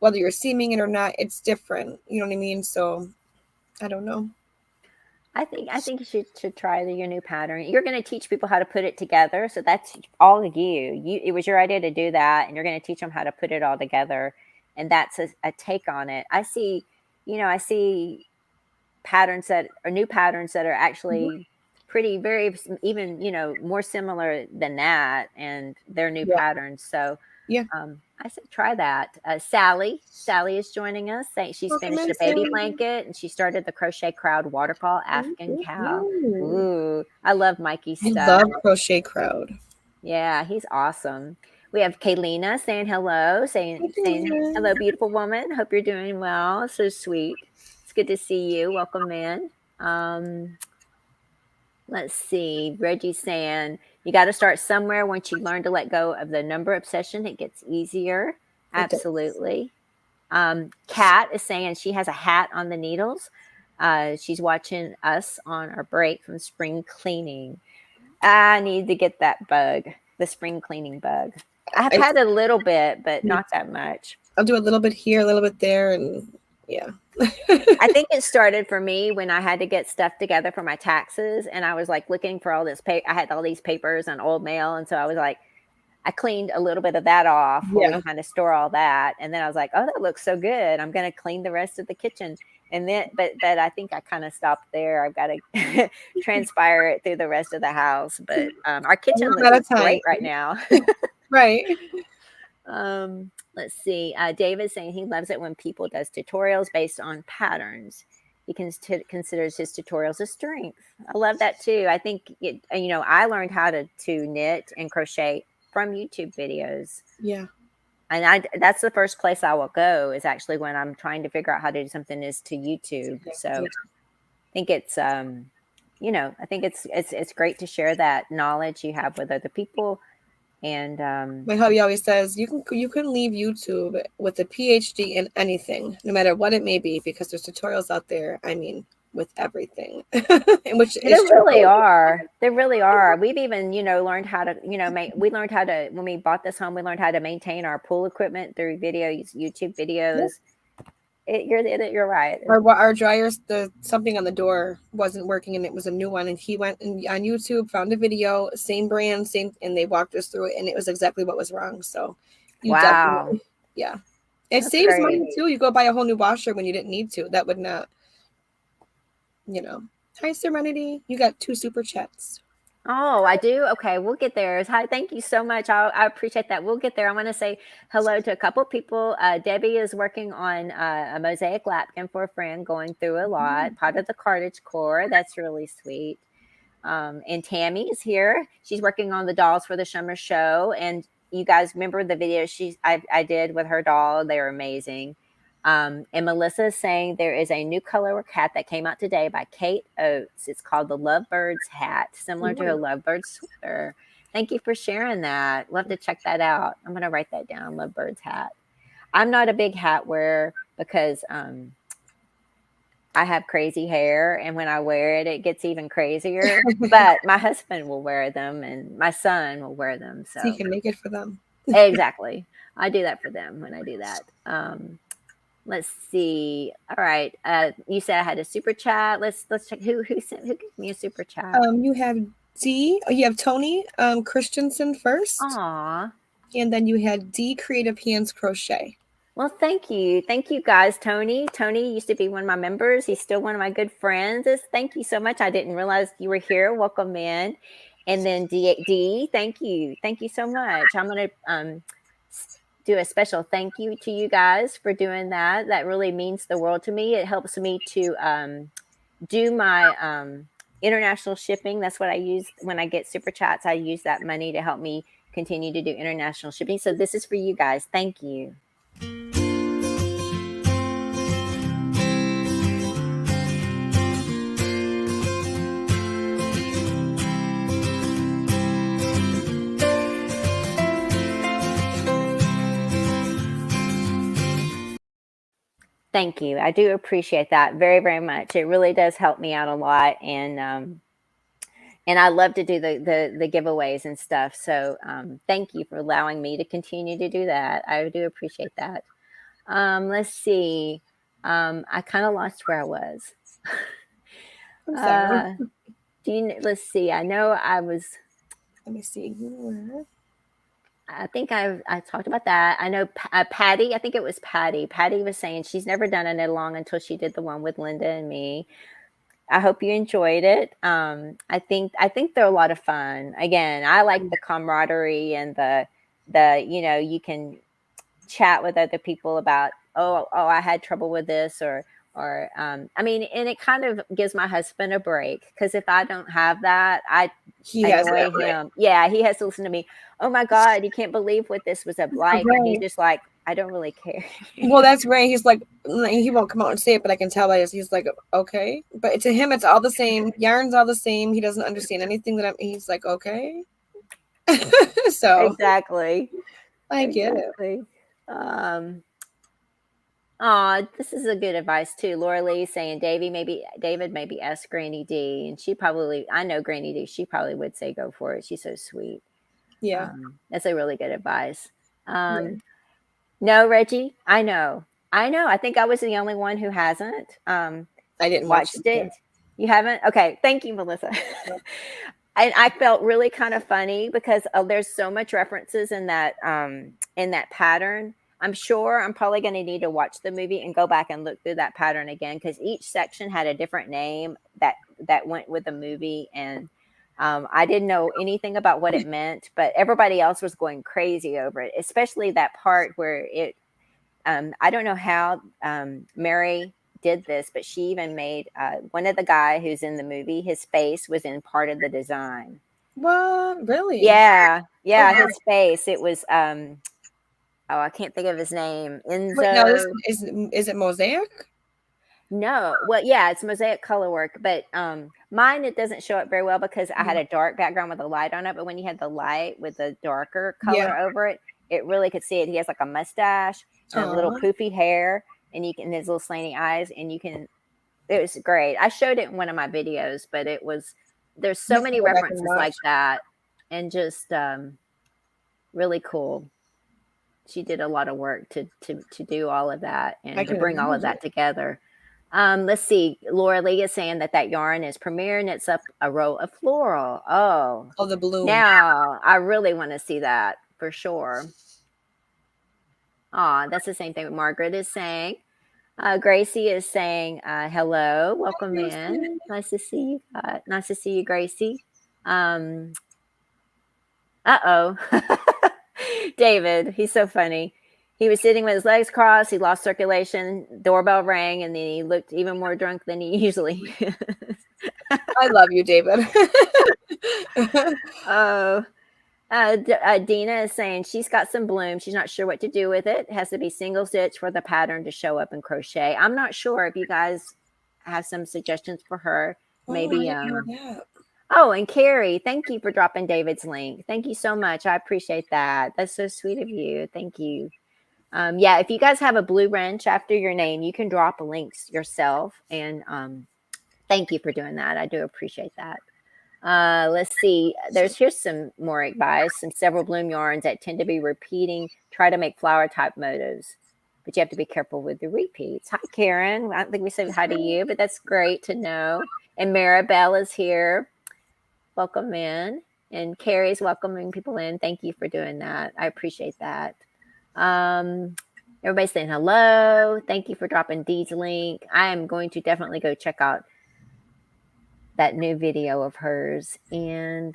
whether you're seaming it or not, it's different. You know what I mean? So I don't know. I think you should try your new pattern. You're going to teach people how to put it together. So that's all of you. It was your idea to do that, and you're going to teach them how to put it all together. And that's a take on it. I see patterns that are new patterns that are actually pretty, very, even, more similar than that, and their new Yeah. patterns. So Yeah. I said, try that. Sally is joining us. She's Welcome finished in, a baby Sally. blanket, and she started the Crochet Crowd waterfall African cow. Ooh. Ooh, I love Mikey's I stuff. love Crochet Crowd. Yeah, he's awesome. We have Kaylina saying hello, saying hello, beautiful woman. Hope you're doing well. So sweet. It's good to see you. Welcome in. Let's see. Reggie's saying you got to start somewhere. Once you learn to let go of the number obsession, it gets easier. Absolutely. Kat is saying she has a hat on the needles. She's watching us on our break from spring cleaning. I need to get that bug, the spring cleaning bug. I have had a little bit, but not that much. I'll do a little bit here, a little bit there, and yeah. I think it started for me when I had to get stuff together for my taxes, and I was like looking for all this I had all these papers and old mail, and so I was like, I cleaned a little bit of that off where we kind of store all that, and then I was like, oh, that looks so good. I'm going to clean the rest of the kitchen. And then, but I think I kind of stopped there. I've got to transpire it through the rest of the house. But our kitchen looks great right now. Right. Let's see. David's saying he loves it when people does tutorials based on patterns. He considers his tutorials a strength. I love that too. I think I learned how to knit and crochet from YouTube videos. Yeah. And that's the first place I will go, is actually when I'm trying to figure out how to do something, is to YouTube. So I think it's I think it's great to share that knowledge you have with other people. And my hubby always says you can leave YouTube with a PhD in anything, no matter what it may be, because there's tutorials out there. I mean, with everything. Which they really are. They really are. We've even learned how to we learned how to, when we bought this home, we learned how to maintain our pool equipment through videos, YouTube videos. You're right. Our dryers, something on the door wasn't working, and it was a new one. And he went on YouTube, found a video, same brand, and they walked us through it, and it was exactly what was wrong. So, wow, yeah, it saves money too. You go buy a whole new washer when you didn't need to. That would not, Hi, Serenity. You got 2 super chats. Oh, I do? Okay, we'll get there. Hi, thank you so much. I appreciate that. We'll get there. I want to say hello to a couple people. Debbie is working on a mosaic lapkin for a friend, going through a lot, part of the cartage core. That's really sweet. And Tammy is here. She's working on the dolls for the summer show. And you guys remember the video I did with her doll? They were amazing. And Melissa is saying there is a new color work hat that came out today by Kate Oates. It's called the Lovebirds hat, similar to a Lovebird sweater. Thank you for sharing that. We'll have to check that out. I'm going to write that down, Lovebirds hat. I'm not a big hat wearer because I have crazy hair, and when I wear it, it gets even crazier. But my husband will wear them, and my son will wear them. So you can make it for them. Exactly. I do that for them when I do that. Let's see. All right. You said I had a super chat. Let's check who gave me a super chat. You have you have Tony Christensen first. Aw. And then you had D Creative Hands Crochet. Well, thank you. Thank you guys, Tony. Tony used to be one of my members. He's still one of my good friends. Thank you so much. I didn't realize you were here. Welcome in. And then D, thank you. Thank you so much. I'm going to do a special thank you to you guys for doing that. That really means the world to me. It helps me to do my international shipping. That's what I use when I get super chats. I use that money to help me continue to do international shipping. So this is for you guys. Thank you. Thank you. I do appreciate that very, very much. It really does help me out a lot. And I love to do the giveaways and stuff. So thank you for allowing me to continue to do that. I do appreciate that. Let's see. I kind of lost where I was. I'm sorry. Let's see. I know I was. Let me see. I think I talked about that. I know Patty. I think it was Patty. Patty was saying she's never done a knit along until she did the one with Linda and me. I hope you enjoyed it. I think they're a lot of fun. Again, I like the camaraderie and the you can chat with other people about, oh, I had trouble with this, or I mean, and it kind of gives my husband a break, because if I don't have that, I He has annoy that, right? him. Yeah, he has to listen to me. Oh my God, you can't believe what this was like, and he's Right. just like, I don't really care. Well, that's right. He's like, he won't come out and say it, but I can tell by his. He's like, okay, but to him, it's all the same. Yarn's all the same. He doesn't understand anything that he's like, okay. So Exactly. I get it. Exactly. Um, this is a good advice too. Laura Lee saying David maybe ask GrannyDee, and I know GrannyDee, she probably would say go for it. She's so sweet. Yeah. That's a really good advice. Yeah. No, Reggie, I know. I think I was the only one who hasn't I didn't watch watched it. You haven't? Okay, thank you, Melissa. And I felt really kind of funny because there's so much references in that pattern. I'm sure I'm probably going to need to watch the movie and go back and look through that pattern again, because each section had a different name that went with the movie, and I didn't know anything about what it meant, but everybody else was going crazy over it, especially that part where it. I don't know how Mary did this, but she even made one of the guy who's in the movie, his face was in part of the design. What? Really? Yeah, Oh, his face. It was I can't think of his name. wait, no, this Enzo. is it mosaic? No, well, yeah, it's mosaic color work, but mine, it doesn't show up very well because I had a dark background with a light on it. But when you had the light with the darker color Yeah. over it, it really could see it. He has like a mustache and a little poofy hair, and his little slanty eyes, and it was great. I showed it in one of my videos, but there's so many references like that, and just really cool. She did a lot of work to do all of that and to bring all of that together. Let's see. Laura Lee is saying that yarn is Premier and it's up a row of floral. Oh, the balloon. Now I really want to see that for sure. That's the same thing Margaret is saying. Gracie is saying hello, welcome in. Nice to see you. Nice to see you, Gracie. David, he's so funny. He was sitting with his legs crossed. He lost circulation. Doorbell rang, and then he looked even more drunk than he usually is. I love you, David. Dina is saying she's got some bloom. She's not sure what to do with it. It has to be single stitch for the pattern to show up in crochet. I'm not sure if you guys have some suggestions for her. Maybe. And Carrie, thank you for dropping David's link. Thank you so much. I appreciate that. That's so sweet of you. Thank you. Yeah, if you guys have a blue wrench after your name, you can drop links yourself. And thank you for doing that. I do appreciate that. Let's see. Here's some more advice. And several bloom yarns that tend to be repeating. Try to make flower type motifs, but you have to be careful with the repeats. Hi, Karen. I don't think we said hi to you, but that's great to know. And Maribel is here. Welcome in. And Carrie's welcoming people in. Thank you for doing that. I appreciate that. Everybody's saying hello. Thank you for dropping Dee's link. I am going to definitely go check out that new video of hers. And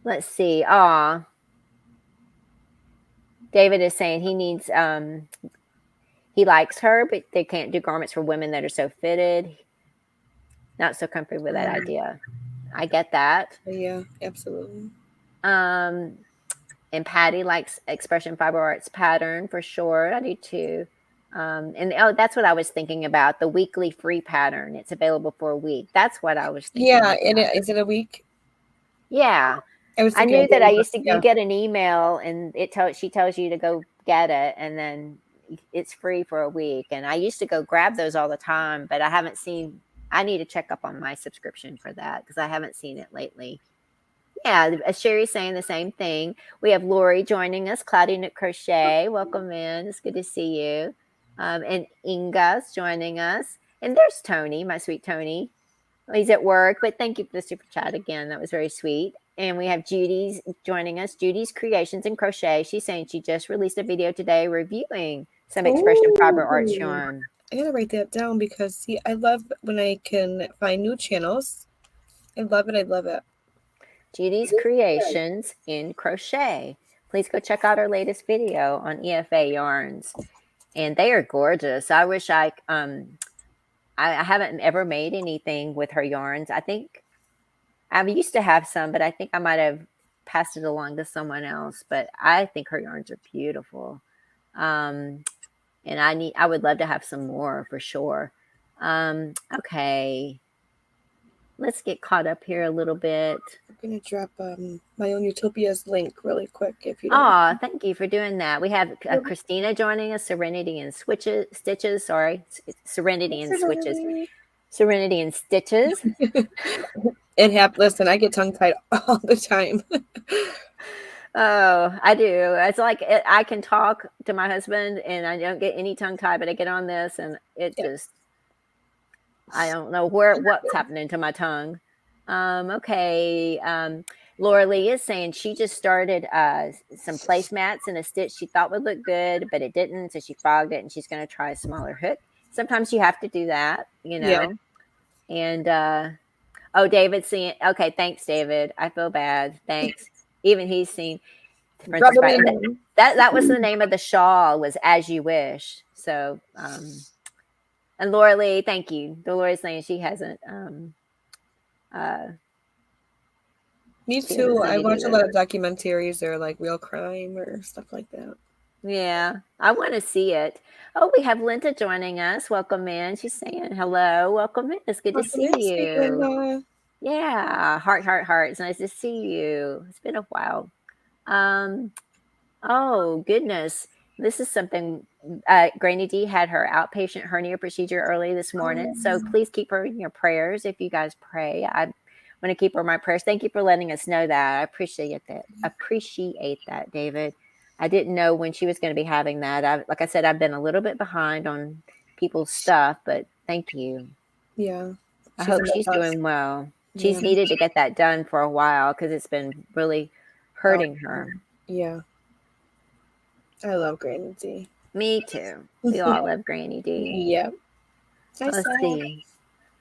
let's see. David is saying he needs he likes her, but they can't do garments for women that are so fitted. Not so comfortable with that idea. I get that. Yeah, absolutely. And Patty likes Expression Fiber Arts pattern for sure. I do too. And that's what I was thinking about, the weekly free pattern. It's available for a week. That's what I was thinking. Yeah, is it a week? Yeah. I knew that you get an email and she tells you to go get it, and then it's free for a week. And I used to go grab those all the time, but I need to check up on my subscription for that because I haven't seen it lately. Yeah, Sherry's saying the same thing. We have Lori joining us, Cloudy Knit Crochet. Welcome in. It's good to see you. And Inga's joining us. And there's Tony, my sweet Tony. He's at work, but thank you for the super chat again. That was very sweet. And we have Judy's joining us. Judy's Creations in Crochet. She's saying she just released a video today reviewing some Expression Fiber Arts yarn. I gotta write that down because see, I love when I can find new channels. I love it. I love it. Judy's Creations in Crochet. Please go check out our latest video on EFA yarns. And they are gorgeous. I wish I haven't ever made anything with her yarns. I think I used to have some, but I think I might have passed it along to someone else. But I think her yarns are beautiful. And I would love to have some more for sure. Okay. Let's get caught up here a little bit. I'm gonna drop my own Utopia's link really quick if you don't. Oh, thank you for doing that. We have Christina joining us, Serenity and Stitches. Sorry, Serenity and Switches. Serenity and Stitches. Listen, I get tongue tied all the time. Oh, I do. It's like I can talk to my husband and I don't get any tongue tied, but I get on this and it just, I don't know what's happening to my tongue. Okay. Laura Lee is saying she just started some placemats and a stitch she thought would look good, but it didn't. So she fogged it and she's going to try a smaller hook. Sometimes you have to do that, you know. Yeah. And David's seeing. Okay, thanks, David. I feel bad. Thanks. Even he's seen. That was the name of the shawl, was As You Wish. So, and Laura Lee, thank you. Dolores saying she hasn't. Me too. I watch a lot of documentaries or like real crime or stuff like that. Yeah, I want to see it. Oh, we have Linda joining us. Welcome in. She's saying hello. Welcome in. It's good to see you. Yeah, heart. It's nice to see you. It's been a while. Oh goodness, this is something. GrannyDee had her outpatient hernia procedure early this morning, so please keep her in your prayers if you guys pray. I want to keep her in my prayers. Thank you for letting us know that. I appreciate that, David. I didn't know when she was going to be having that. Like I said, I've been a little bit behind on people's stuff, but thank you. Yeah. I hope she's doing well. She's needed to get that done for a while because it's been really hurting her. Yeah. I love GrannyDee. Me too. We all love GrannyDee. Yeah. Let's see.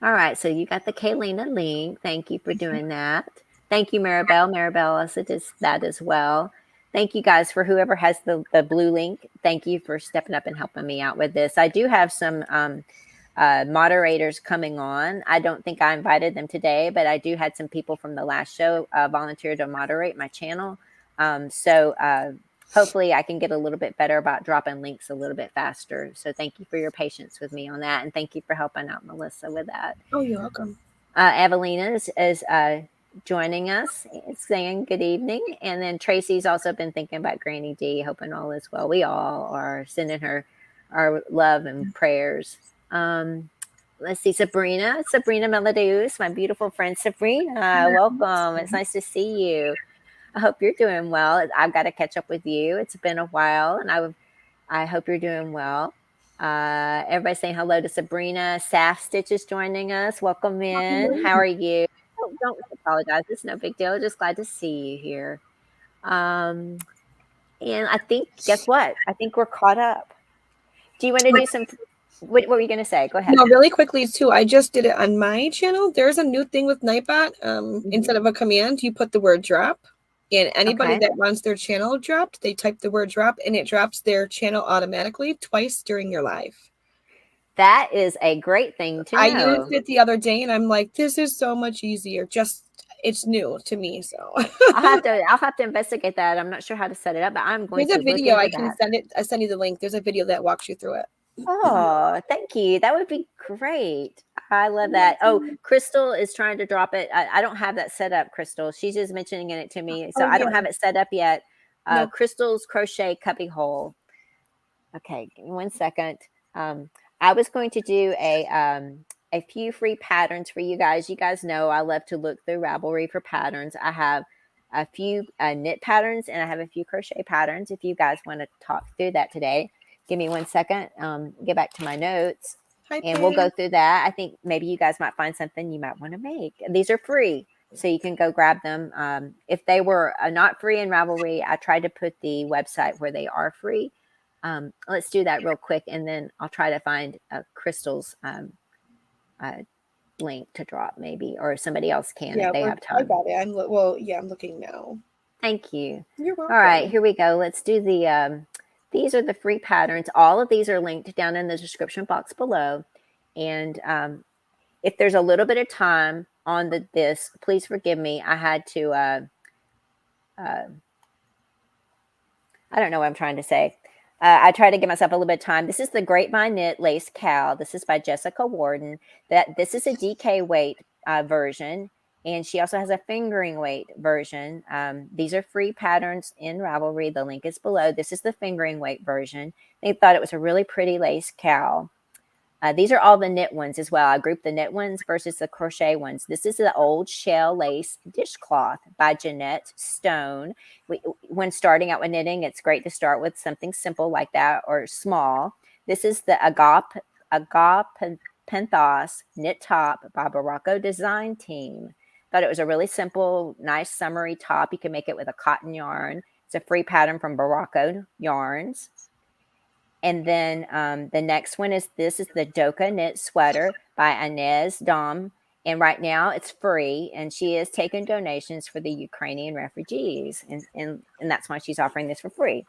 All right. So you got the Kaylina link. Thank you for doing that. Thank you, Maribel. Maribel also does that as well. Thank you guys for whoever has the blue link. Thank you for stepping up and helping me out with this. I do have some moderators coming on. I don't think I invited them today, but I do had some people from the last show volunteer to moderate my channel. So hopefully I can get a little bit better about dropping links a little bit faster. So thank you for your patience with me on that. And thank you for helping out Melissa with that. Oh, you're welcome. Evelina is joining us. It's saying good evening. And then Tracy's also been thinking about GrannyDee, hoping all is well. We all are sending her our love and prayers. Let's see, Sabrina Melodius, my beautiful friend Sabrina. Welcome. It's nice to see you. I hope you're doing well. I've got to catch up with you. It's been a while, and I hope you're doing well. Everybody's saying hello to Sabrina. Saf Stitch is joining us. Welcome in. How are you? Don't apologize. It's no big deal. Just glad to see you here. And I think, guess what? I think we're caught up. Do you want to do some? What were you going to say? Go ahead. No, really quickly too. I just did it on my channel. There's a new thing with Nightbot. Instead of a command, you put the word drop. And anybody that wants their channel dropped, they type the word drop and it drops their channel automatically twice during your live. That is a great thing to know. I used it the other day and I'm like, this is so much easier. It's new to me. So I'll have to investigate that. I'm not sure how to set it up, but I'm going There's to a video look I into can that. send it. I send you the link. There's a video that walks you through it. Oh, thank you. That would be great. I love that. Oh, Crystal is trying to drop it. I don't have that set up, Crystal. She's just mentioning it to me. So I don't have it set up yet. Crystal's Crochet Cubby Hole. Okay, give me 1 second. I was going to do a few free patterns for you guys. You guys know I love to look through Ravelry for patterns. I have a few knit patterns and I have a few crochet patterns. If you guys want to talk through that today, give me 1 second. Get back to my notes. And we'll go through that. I think maybe you guys might find something you might want to make. These are free, so you can go grab them. If they were not free in Ravelry, I tried to put the website where they are free. Let's do that real quick, and then I'll try to find Crystal's link to drop, maybe, or somebody else can if they have I time. got it. I'm looking now. Thank you. You're welcome. All right, here we go. Let's do the, these are the free patterns. All of these are linked down in the description box below. And if there's a little bit of time on this, please forgive me. I had to, I don't know what I'm trying to say. I try to give myself a little bit of time. This is the Grapevine Knit Lace Cowl. This is by Jessica Warden. This is a DK weight version. And she also has a fingering weight version. These are free patterns in Ravelry. The link is below. This is the fingering weight version. They thought it was a really pretty lace cowl. These are all the knit ones as well. I grouped the knit ones versus the crochet ones. This is the Old Shell Lace Dishcloth by Jeanette Stone. When starting out with knitting, it's great to start with something simple like that or small. This is the Agapenthos Knit Top by Barocco Design Team. Thought it was a really simple, nice summery top. You can make it with a cotton yarn. It's a free pattern from Barocco Yarns. And then the next one is the Doka Knit Sweater by Inez Dom. And right now it's free. And she is taking donations for the Ukrainian refugees. And that's why she's offering this for free.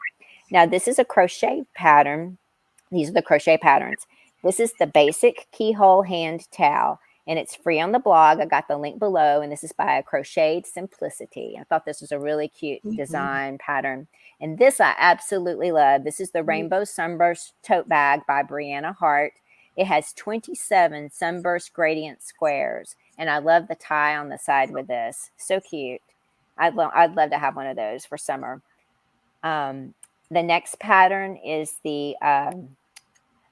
Now, this is a crochet pattern. These are the crochet patterns. This is the Basic Keyhole Hand Towel. And it's free on the blog. I got the link below. And this is by Crocheted Simplicity. I thought this was a really cute design pattern. And this I absolutely love. This is the Rainbow Sunburst Tote Bag by Brianna Hart. It has 27 sunburst gradient squares. And I love the tie on the side with this. So cute. I'd love to have one of those for summer. The next pattern is the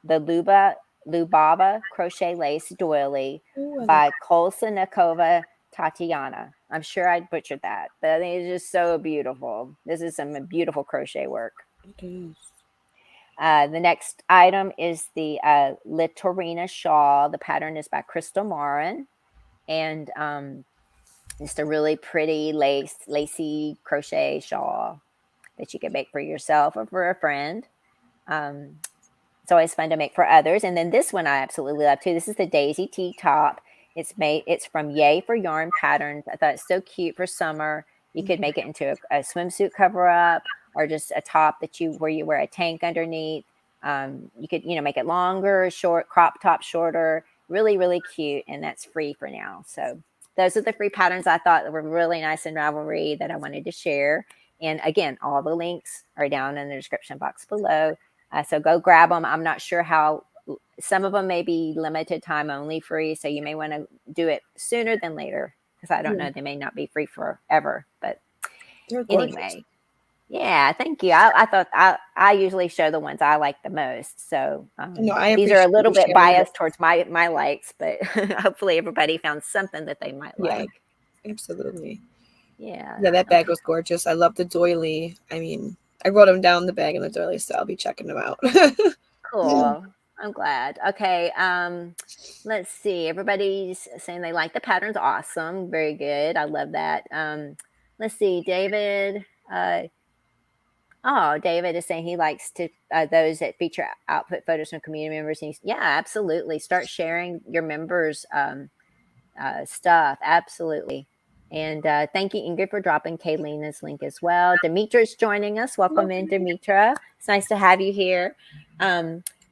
Lubaba Crochet Lace Doily by Kolsanikova Tatiana. I'm sure I butchered that, but I think it's just so beautiful. This is some beautiful crochet work. It is. The next item is the Litorina Shawl. The pattern is by Crystal Morin. And it's a really pretty lacy crochet shawl that you can make for yourself or for a friend. It's always fun to make for others. And then this one I absolutely love too. This is the Daisy Tea Top. It's from Yay for Yarn Patterns. I thought it's so cute for summer. You could make it into a swimsuit cover up or just a top where you wear a tank underneath. You could, make it longer, short, crop top shorter, really, really cute. And that's free for now. So those are the free patterns I thought were really nice in Ravelry that I wanted to share. And again, all the links are down in the description box below. So go grab them. I'm not sure how. Some of them may be limited time only free. So you may want to do it sooner than later because I don't know. They may not be free forever. But anyway, yeah, thank you. I thought I usually show the ones I like the most. So these are a little bit biased towards my likes, but hopefully everybody found something that they might like. Absolutely. Yeah. Yeah, that bag was gorgeous. I love the doily. I mean, I wrote them down, the bag and the doily, so I'll be checking them out. Cool. I'm glad. Okay. Let's see. Everybody's saying they like the patterns. Awesome. Very good. I love that. Let's see. David. David is saying he likes to those that feature output photos from community members. Yeah, absolutely. Start sharing your members' stuff. Absolutely. And thank you, Ingrid, for dropping Kaylina's link as well. Demetra's joining us. Welcome in, Demetra. It's nice to have you here.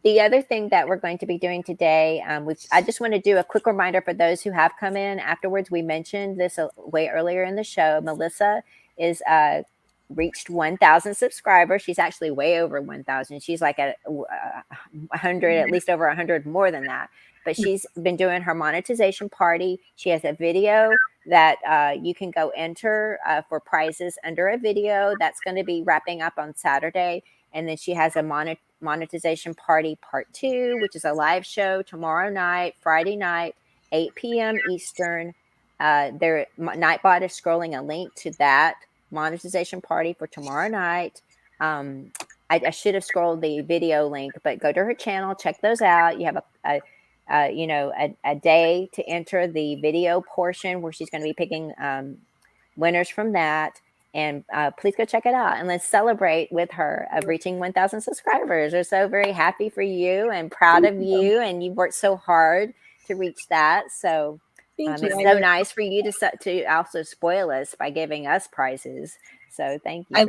The other thing that we're going to be doing today, I just want to do a quick reminder for those who have come in afterwards. We mentioned this way earlier in the show. Melissa is reached 1,000 subscribers. She's actually way over 1,000. She's like at 100, at least over 100 more than that. But she's been doing her monetization party. She has a video that you can go enter for prizes under a video. That's going to be wrapping up on Saturday. And then she has a monetization party part 2, which is a live show tomorrow night, Friday night, 8 p.m. Eastern. Nightbot is scrolling a link to that monetization party for tomorrow night. I should have scrolled the video link, but go to her channel, check those out. You have a day to enter the video portion where she's going to be picking winners from that. please go check it out. And let's celebrate with her of reaching 1,000 subscribers. We're so very happy for you and proud of you. And you've worked so hard to reach that. So it's so nice for you to also spoil us by giving us prizes. So thank you. I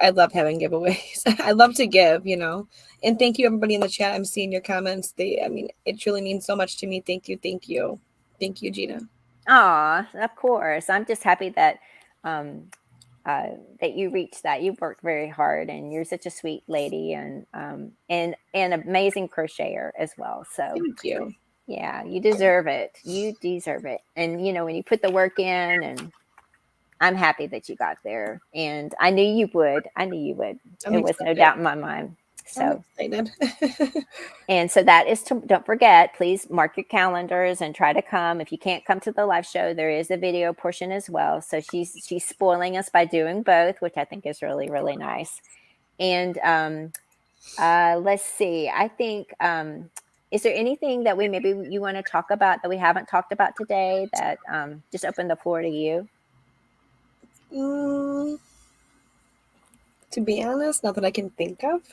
love having giveaways. I love to give, you know, and thank you everybody in the chat. I'm seeing your comments. It truly means so much to me. Thank you. Thank you. Thank you, Gina. Aw, of course. I'm just happy that, that you reached that. You've worked very hard and you're such a sweet lady and an amazing crocheter as well. So thank you. Yeah, you deserve it. You deserve it. And, you know, when you put the work in, and I'm happy that you got there. And I knew you would. There was no doubt in my mind. So I'm excited. And so that is don't forget, please mark your calendars and try to come. If you can't come to the live show, there is a video portion as well. So she's spoiling us by doing both, which I think is really, really nice. And let's see. I think is there anything that maybe you want to talk about that we haven't talked about today that just open the floor to you? To be honest, not that I can think of.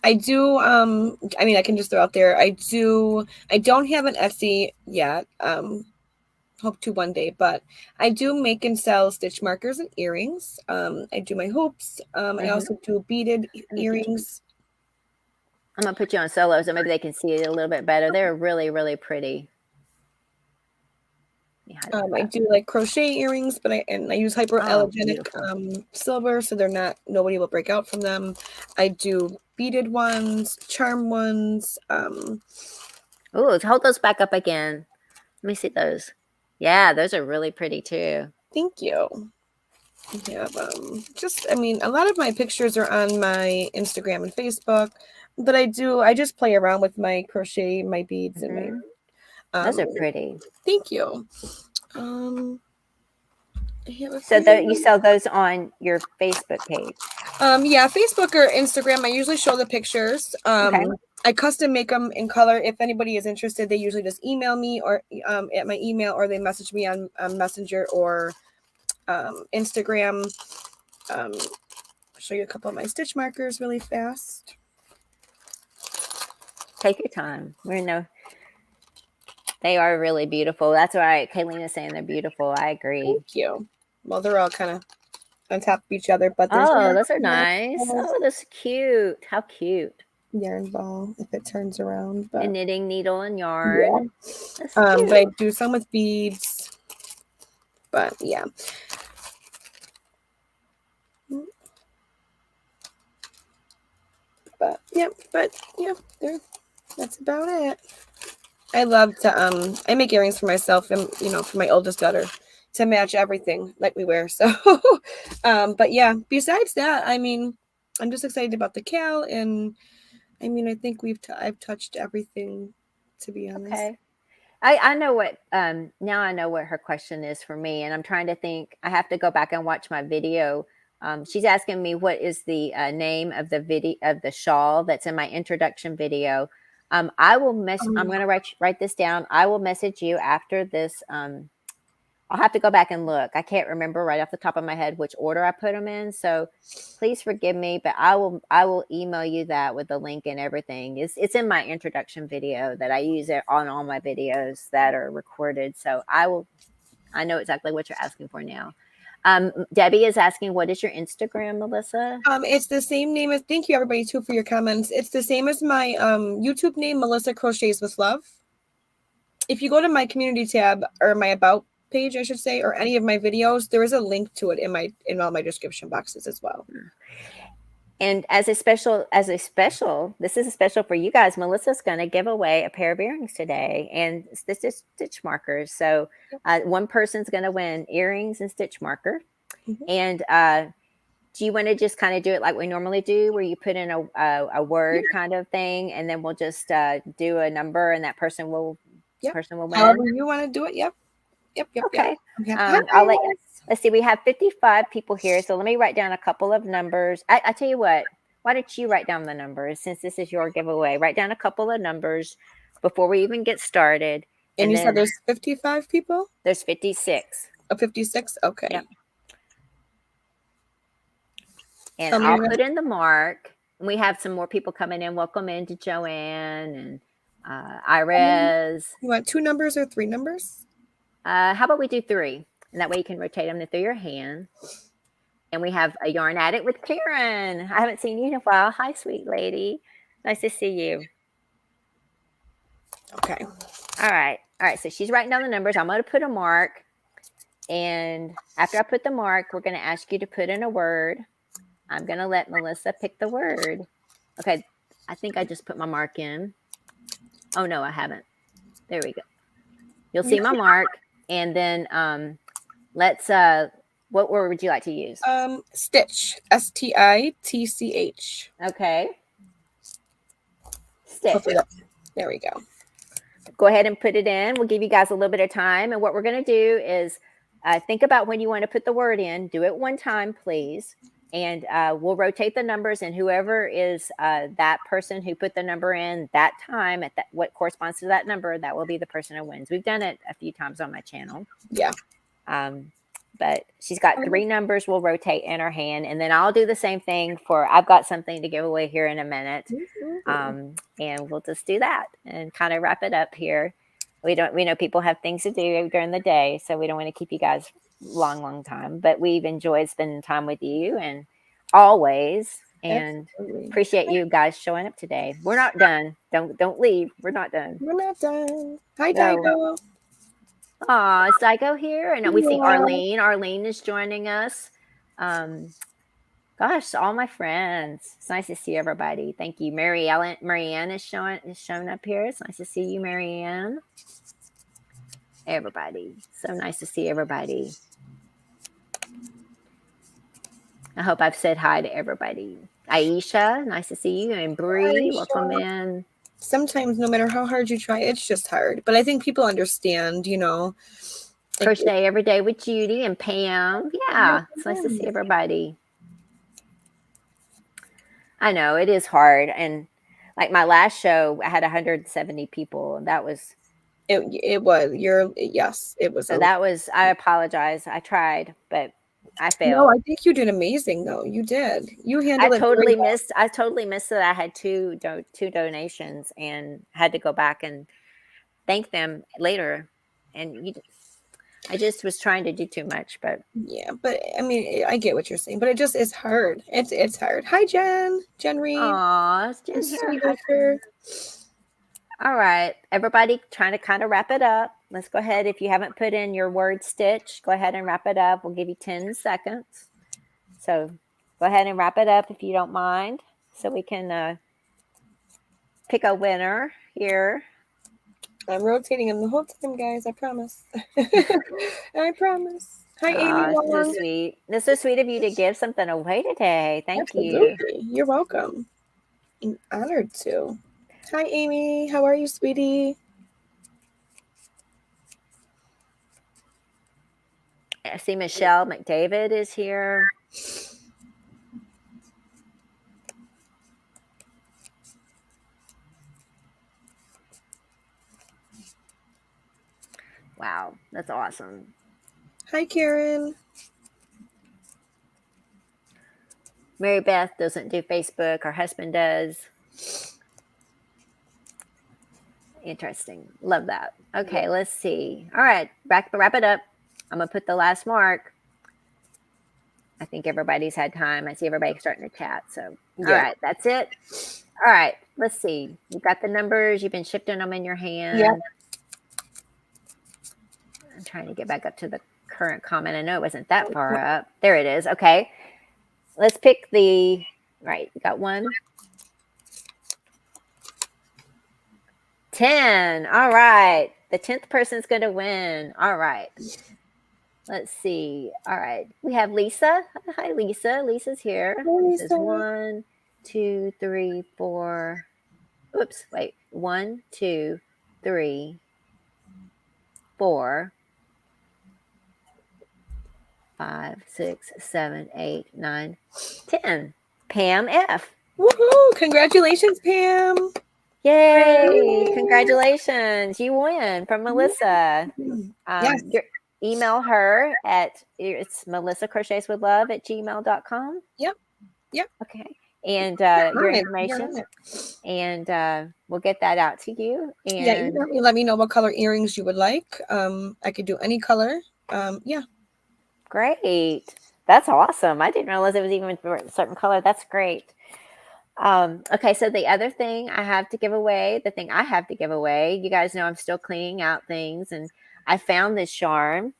I do. I mean, I can just throw out there. I don't have an Etsy yet. Hope to one day, but I do make and sell stitch markers and earrings. I do my hoops. I also do beaded earrings. I'm gonna put you on solo so maybe they can see it a little bit better. They're really, really pretty. I do like crochet earrings, but I use hypoallergenic silver, so nobody will break out from them. I do beaded ones, charm ones. Oh, hold those back up again. Let me see those. Yeah, those are really pretty too. Thank you. Yeah, a lot of my pictures are on my Instagram and Facebook, but I just play around with my crochet, my beads, and my. Those are pretty. Thank you. So you sell those on your Facebook page? Yeah, Facebook or Instagram. I usually show the pictures. Okay. I custom make them in color. If anybody is interested, they usually just email me or at my email, or they message me on Messenger or Instagram. I'll show you a couple of my stitch markers really fast. Take your time. They are really beautiful. That's why Kayleen is saying they're beautiful. I agree. Thank you. Well, they're all kind of on top of each other, but those are nice. Oh, that's cute. How cute. Yarn ball if it turns around. But a knitting needle and yarn. Yeah. But I do some with beads. But yeah. But yeah, that's about it. I love to I make earrings for myself and for my oldest daughter to match everything like we wear. So but yeah, besides that, I mean, I'm just excited about the MKAL, and I mean, I think I've touched everything, to be honest. Okay. I know what now I know what her question is for me, and I'm trying to think. I have to go back and watch my video. She's asking me what is the name of the video of the shawl that's in my introduction video. I will I'm going to write this down. I will message you after this. I'll have to go back and look. I can't remember right off the top of my head which order I put them in. So please forgive me, but I will email you that with the link and everything. It's in my introduction video that I use it on all my videos that are recorded. So I know exactly what you're asking for now. Debbie is asking, what is your Instagram, Melissa? It's the same name as, thank you everybody too for your comments. It's the same as my YouTube name, Melissa Crochets with Love. If you go to my community tab or my about page, I should say, or any of my videos, there is a link to it in all my description boxes as well. And this is a special for you guys. Melissa's going to give away a pair of earrings today and stitch markers. So one person's going to win earrings and stitch marker. And do you want to just kind of do it like we normally do, where you put in a word kind of thing, and then we'll just do a number, and that person will win? However you want to do it. Yep. Okay. I'll let you. Let's see, we have 55 people here. So let me write down a couple of numbers. I tell you what, why don't you write down the numbers since this is your giveaway? Write down a couple of numbers before we even get started. And you said there's 55 people? There's 56. Oh, 56? Okay. Yep. And I'll put in the mark. And we have some more people coming in. Welcome in to Joanne and Iris. You want 2 numbers or 3 numbers? How about we do 3? And that way you can rotate them through your hand. And we have a yarn addict with Karen. I haven't seen you in a while. Hi, sweet lady. Nice to see you. Okay. All right. So she's writing down the numbers. I'm going to put a mark. And after I put the mark, we're going to ask you to put in a word. I'm going to let Melissa pick the word. Okay. I think I just put my mark in. Oh, no, I haven't. There we go. You'll see my mark. And then let's, what word would you like to use? Stitch. STITCH. Okay. Stitch. There we go. Go ahead and put it in. We'll give you guys a little bit of time. And what we're going to do is think about when you want to put the word in. Do it one time, please. And we'll rotate the numbers. And whoever is that person who put the number in that time, at that what corresponds to that number, that will be the person who wins. We've done it a few times on my channel. Yeah. But she's got 3 numbers we'll rotate in her hand. And then I'll do the same thing I've got something to give away here in a minute. And we'll just do that and kind of wrap it up here. We know people have things to do during the day, so we don't want to keep you guys long time. But we've enjoyed spending time with you and always. And appreciate you guys showing up today. We're not done. Don't leave. We're not done. We're not done. Hi, Daigo. Oh, is Daigo here? And we see Arlene. Arlene is joining us. Gosh, all my friends. It's nice to see everybody. Thank you. Marianne is showing up here. It's nice to see you, Marianne. Everybody. So nice to see everybody. I hope I've said hi to everybody. Aisha, nice to see you. And Bree, welcome in. Sometimes no matter how hard you try, it's just hard. But I think people understand, Crochet every day with Judy and Pam. Yeah, it's nice to see everybody. I know it is hard. And like my last show, I had 170 people. And that was. It was. Yes, it was. So that was, I apologize. I tried, but I failed. No, I think you did amazing though. You did. You handled it. I totally missed that I had two donations and had to go back and thank them later. And I just was trying to do too much, but yeah, but I mean, I get what you're saying, but it just is hard. It's hard. Hi, Jen Reed. Aw, it's Jen here. All right, everybody trying to kind of wrap it up. Let's go ahead. If you haven't put in your word stitch, go ahead and wrap it up. We'll give you 10 seconds. So go ahead and wrap it up if you don't mind, so we can pick a winner here. I'm rotating them the whole time, guys. I promise. I promise. Hi, Amy. So sweet. This is sweet of you to give something away today. Thank you. You're welcome. I'm honored to. Hi, Amy. How are you, sweetie? I see Michelle McDavid is here. Wow, that's awesome. Hi, Karen. Mary Beth doesn't do Facebook. Her husband does. Interesting. Love that. Okay, let's see. All right, wrap it up. I'm going to put the last mark. I think everybody's had time. I see everybody starting to chat. So, all right, that's it. All right, let's see. You've got the numbers. You've been shifting them in your hand. Yeah. I'm trying to get back up to the current comment. I know it wasn't that far up. There it is. Okay. Let's pick the, right, you got 1. 10. All right. The 10th person's going to win. All right. Let's see. All right. We have Lisa. Hi, Lisa. Lisa's here. Hi, Lisa. This is 1, 2, 3, 4. Oops. Wait. 1, 2, 3, 4, 5, 6, 7, 8, 9, 10. Pam F. Woohoo! Congratulations, Pam. Yay! Congratulations. You win from Melissa. Yes. Email her at it's melissacrochetswithlove@gmail.com. Yep. Yep. Okay. And You're your on it. You're information, on it. and we'll get that out to you. Yeah, And you let me know what color earrings you would like. I could do any color. Yeah. great. That's awesome. I didn't realize it was even for a certain color. That's great. Okay, so the other thing I have to give away, the thing I have to give away, you guys know I'm still cleaning out things, and I found this yarn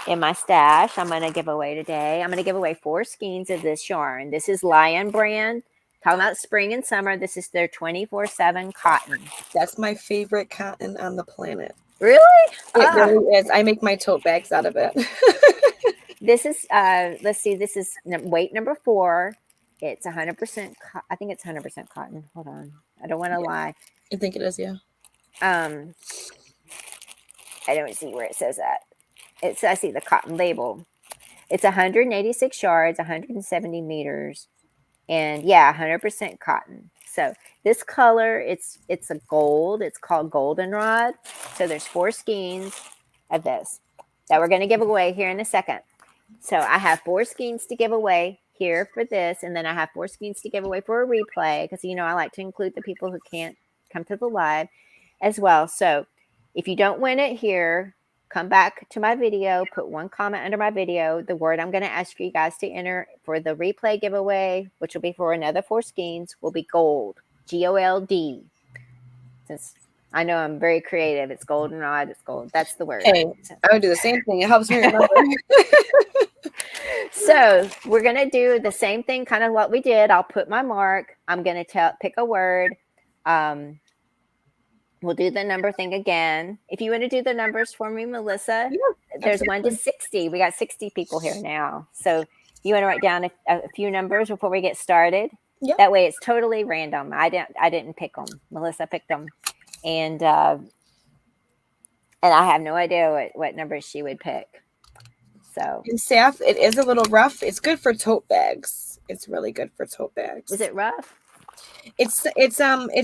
in my stash. I'm going to give away today. I'm going to give away 4 skeins of this yarn. This is Lion brand. Talking about spring and summer. This is their 24/7 cotton. That's my favorite cotton on the planet. Really? It really is. I make my tote bags out of it. This is, let's see, this is weight number 4. It's 100%, I think it's 100% cotton. Hold on. I don't want to lie. I think it is, yeah. I don't see where it says that. I see the cotton label. It's 186 yards, 170 meters, and yeah, 100% cotton. So this color, it's a gold. It's called goldenrod. So there's 4 skeins of this that we're going to give away here in a second. So I have 4 skeins to give away here for this, and then I have 4 skeins to give away for a replay because, you know, I like to include the people who can't come to the live as well. So if you don't win it here, come back to my video, put 1 comment under my video. The word I'm going to ask for you guys to enter for the replay giveaway, which will be for another 4 skeins, will be gold, GOLD. Since I know I'm very creative, it's goldenrod, it's gold. That's the word. Hey, I would do the same thing. It helps me remember. So we're going to do the same thing, kind of what we did. I'll put my mark. I'm going to pick a word. We'll do the number thing again. If you want to do the numbers for me, Melissa, there's 1 to 60. We got 60 people here now. So you want to write down a few numbers before we get started? Yep. That way it's totally random. I didn't pick them. Melissa picked them. And I have no idea what numbers she would pick. So in Saf, it is a little rough. It's good for tote bags. It's really good for tote bags. Is it rough? It's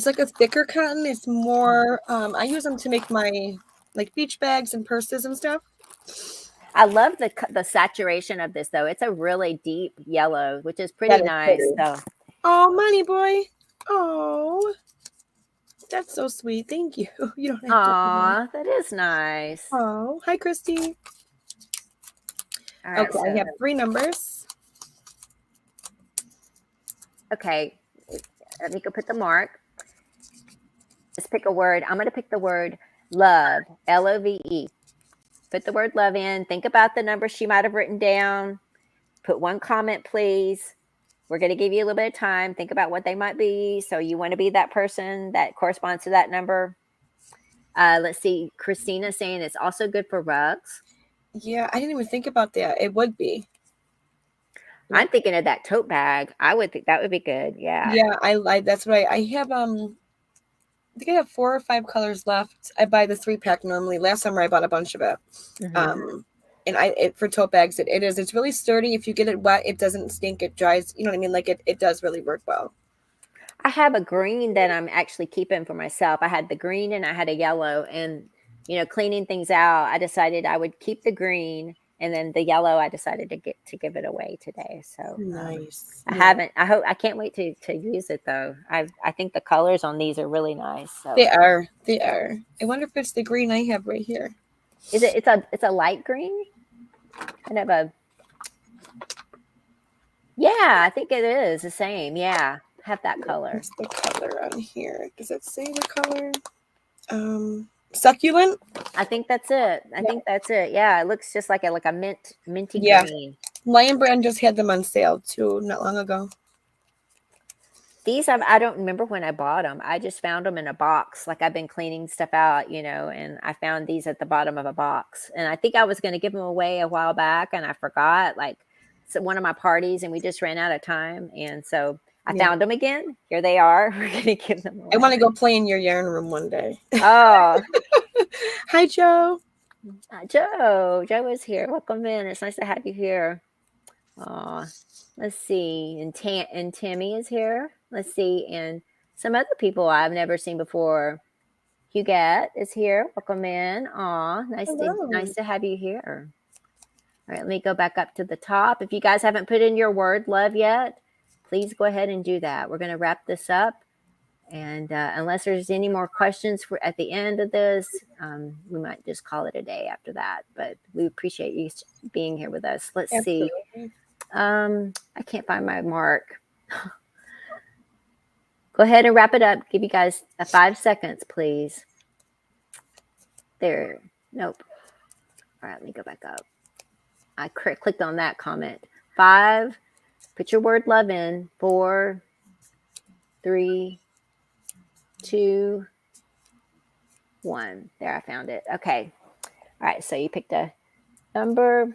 like a thicker cotton. It's more I use them to make my like beach bags and purses and stuff. I love the saturation of this though. It's a really deep yellow, which is pretty nice though. Oh, money boy. Oh, that's so sweet. Thank you. You don't have Aw, that is nice. Oh, hi, Christy. All right, okay, I have 3 numbers. Okay, let me go put the mark. Let's pick a word. I'm going to pick the word love, Love. Put the word love in. Think about the number she might have written down. Put 1 comment, please. We're going to give you a little bit of time. Think about what they might be. So you want to be that person that corresponds to that number. Let's see. Christina's saying it's also good for rugs. Yeah, I didn't even think about that. It would be. I'm thinking of that tote bag. I would think that would be good. Yeah. Yeah, I that's what I have. I think I have 4 or 5 colors left. I buy the 3-pack normally. Last summer I bought a bunch of it. Mm-hmm. And for tote bags, it's really sturdy. If you get it wet, it doesn't stink. It dries. You know what I mean? Like it does really work well. I have a green that I'm actually keeping for myself. I had the green and I had a yellow, and you know, cleaning things out, I decided I would keep the green, and then the yellow I decided to give it away today. So nice. I can't wait to use it though. I think the colors on these are really nice. So They are. I wonder if it's the green I have right here. Is it? It's a light green. Kind of a. Yeah, I think it is the same. Yeah, have that color. What's the color on here? Does it say the color? Succulent. I think that's it. I think that's it. Yeah, it looks just like a minty green. Lion Brand just had them on sale too, not long ago. These I don't remember when I bought them. I just found them in a box. Like I've been cleaning stuff out, you know, and I found these at the bottom of a box. And I think I was going to give them away a while back, and I forgot. Like one of my parties, and we just ran out of time, and so I found them again. Here they are. We're going to give them away. I want to go play in your yarn room one day. Oh, hi, Joe. Joe is here. Welcome in. It's nice to have you here. Oh, let's see. And Timmy is here. Let's see. And some other people I've never seen before. Huguette is here. Welcome in. Aw, nice to have you here. All right, let me go back up to the top. If you guys haven't put in your word love yet, please go ahead and do that. We're going to wrap this up. And unless there's any more questions at the end of this, we might just call it a day after that. But we appreciate you being here with us. Let's see. I can't find my mark. Go ahead and wrap it up. Give you guys 5 seconds, please. There. Nope. All right, let me go back up. I clicked on that comment. 5. Put your word love in. 4, 3, 2, 1. There, I found it. Okay. All right. So you picked a number.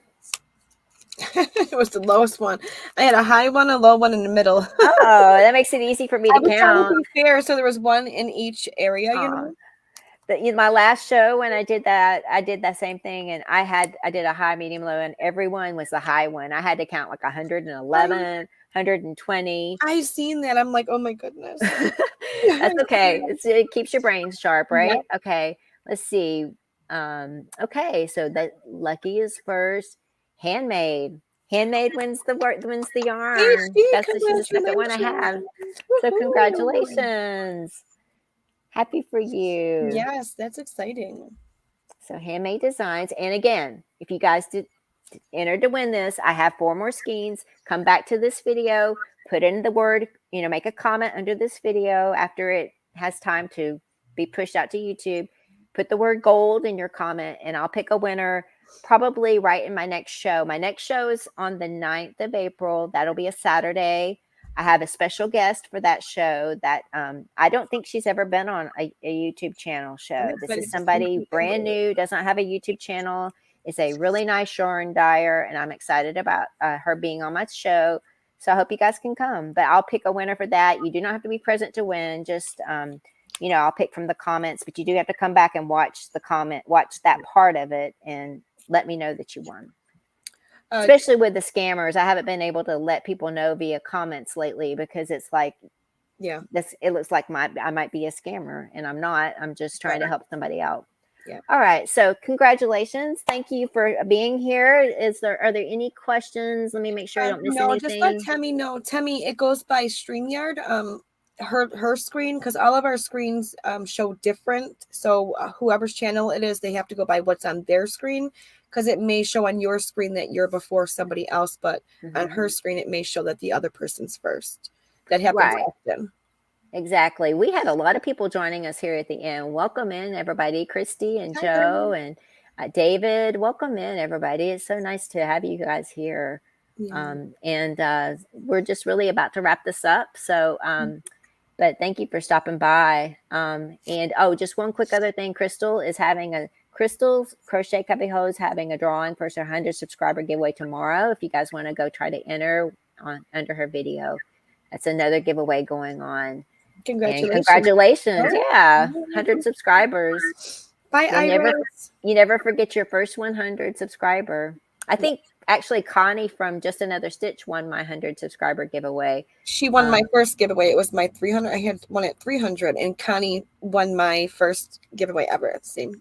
It was the lowest one. I had a high one, a low one, in the middle. Oh, that makes it easy for me to count. Trying to be fair, so there was one in each area. You know. My last show when I did that same thing, and I did a high, medium, low, and everyone was the high one. I had to count like 111, 120. I've seen that. I'm like, oh my goodness. That's okay. It keeps your brain sharp, right? Yep. Okay. Let's see. Okay. So that Lucky is first. Handmade wins the yarn. That's the second one I have. So congratulations. Happy for you. Yes, that's exciting. So Handmade Designs. And again, if you guys did enter to win this, I have 4 more skeins. Come back to this video, put in the word, make a comment under this video after it has time to be pushed out to YouTube. Put the word gold in your comment, and I'll pick a winner probably right in my next show. My next show is on the 9th of April. That'll be a Saturday. I have a special guest for that show that I don't think she's ever been on a YouTube channel show. This is somebody brand new, doesn't have a YouTube channel. It's a really nice yarn dyer, and I'm excited about her being on my show. So I hope you guys can come. But I'll pick a winner for that. You do not have to be present to win. Just, I'll pick from the comments. But you do have to come back and watch that part of it, and let me know that you won. Especially with the scammers. I haven't been able to let people know via comments lately because it's like, it looks like I might be a scammer, and I'm not. I'm just trying to help somebody out. Yeah. All right. So congratulations. Thank you for being here. Are there any questions? Let me make sure I don't miss anything. Just let Temmie know. Temmie, it goes by StreamYard. Her screen, because all of our screens show different. So whoever's channel it is, they have to go by what's on their screen, because it may show on your screen that you're before somebody else, but on her screen it may show that the other person's first. That happens often. Exactly. We had a lot of people joining us here at the end. Welcome in, everybody. Christy and Joe and David. Welcome in, everybody. It's so nice to have you guys here. Yeah. And we're just really about to wrap this up. So, but thank you for stopping by. And just one quick other thing. Crystal's Crochet Cubbyhole is having a drawing for her 100 subscriber giveaway tomorrow. If you guys want to go try to enter under her video, that's another giveaway going on. Congratulations. Yeah. 100 subscribers. Bye, Iris. You never forget your first 100 subscriber. I think actually Connie from Just Another Stitch won my 100 subscriber giveaway. She won my first giveaway. It was my 300. I had one at 300, and Connie won my first giveaway ever. Same.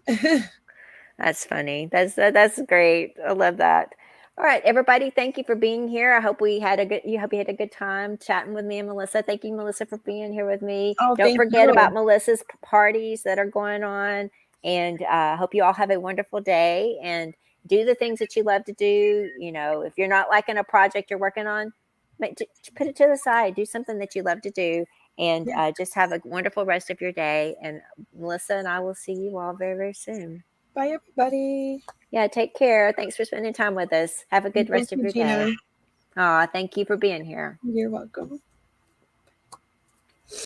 That's funny. That's great. I love that. All right, everybody. Thank you for being here. I hope you had a good time chatting with me and Melissa. Thank you, Melissa, for being here with me. Don't forget about Melissa's parties that are going on. And I hope you all have a wonderful day and do the things that you love to do. If you're not liking a project you're working on, put it to the side. Do something that you love to do, and just have a wonderful rest of your day. And Melissa and I will see you all very, very soon. Bye, everybody. Yeah, take care. Thanks for spending time with us. Have a good rest of your day. Thank you for being here. You're welcome.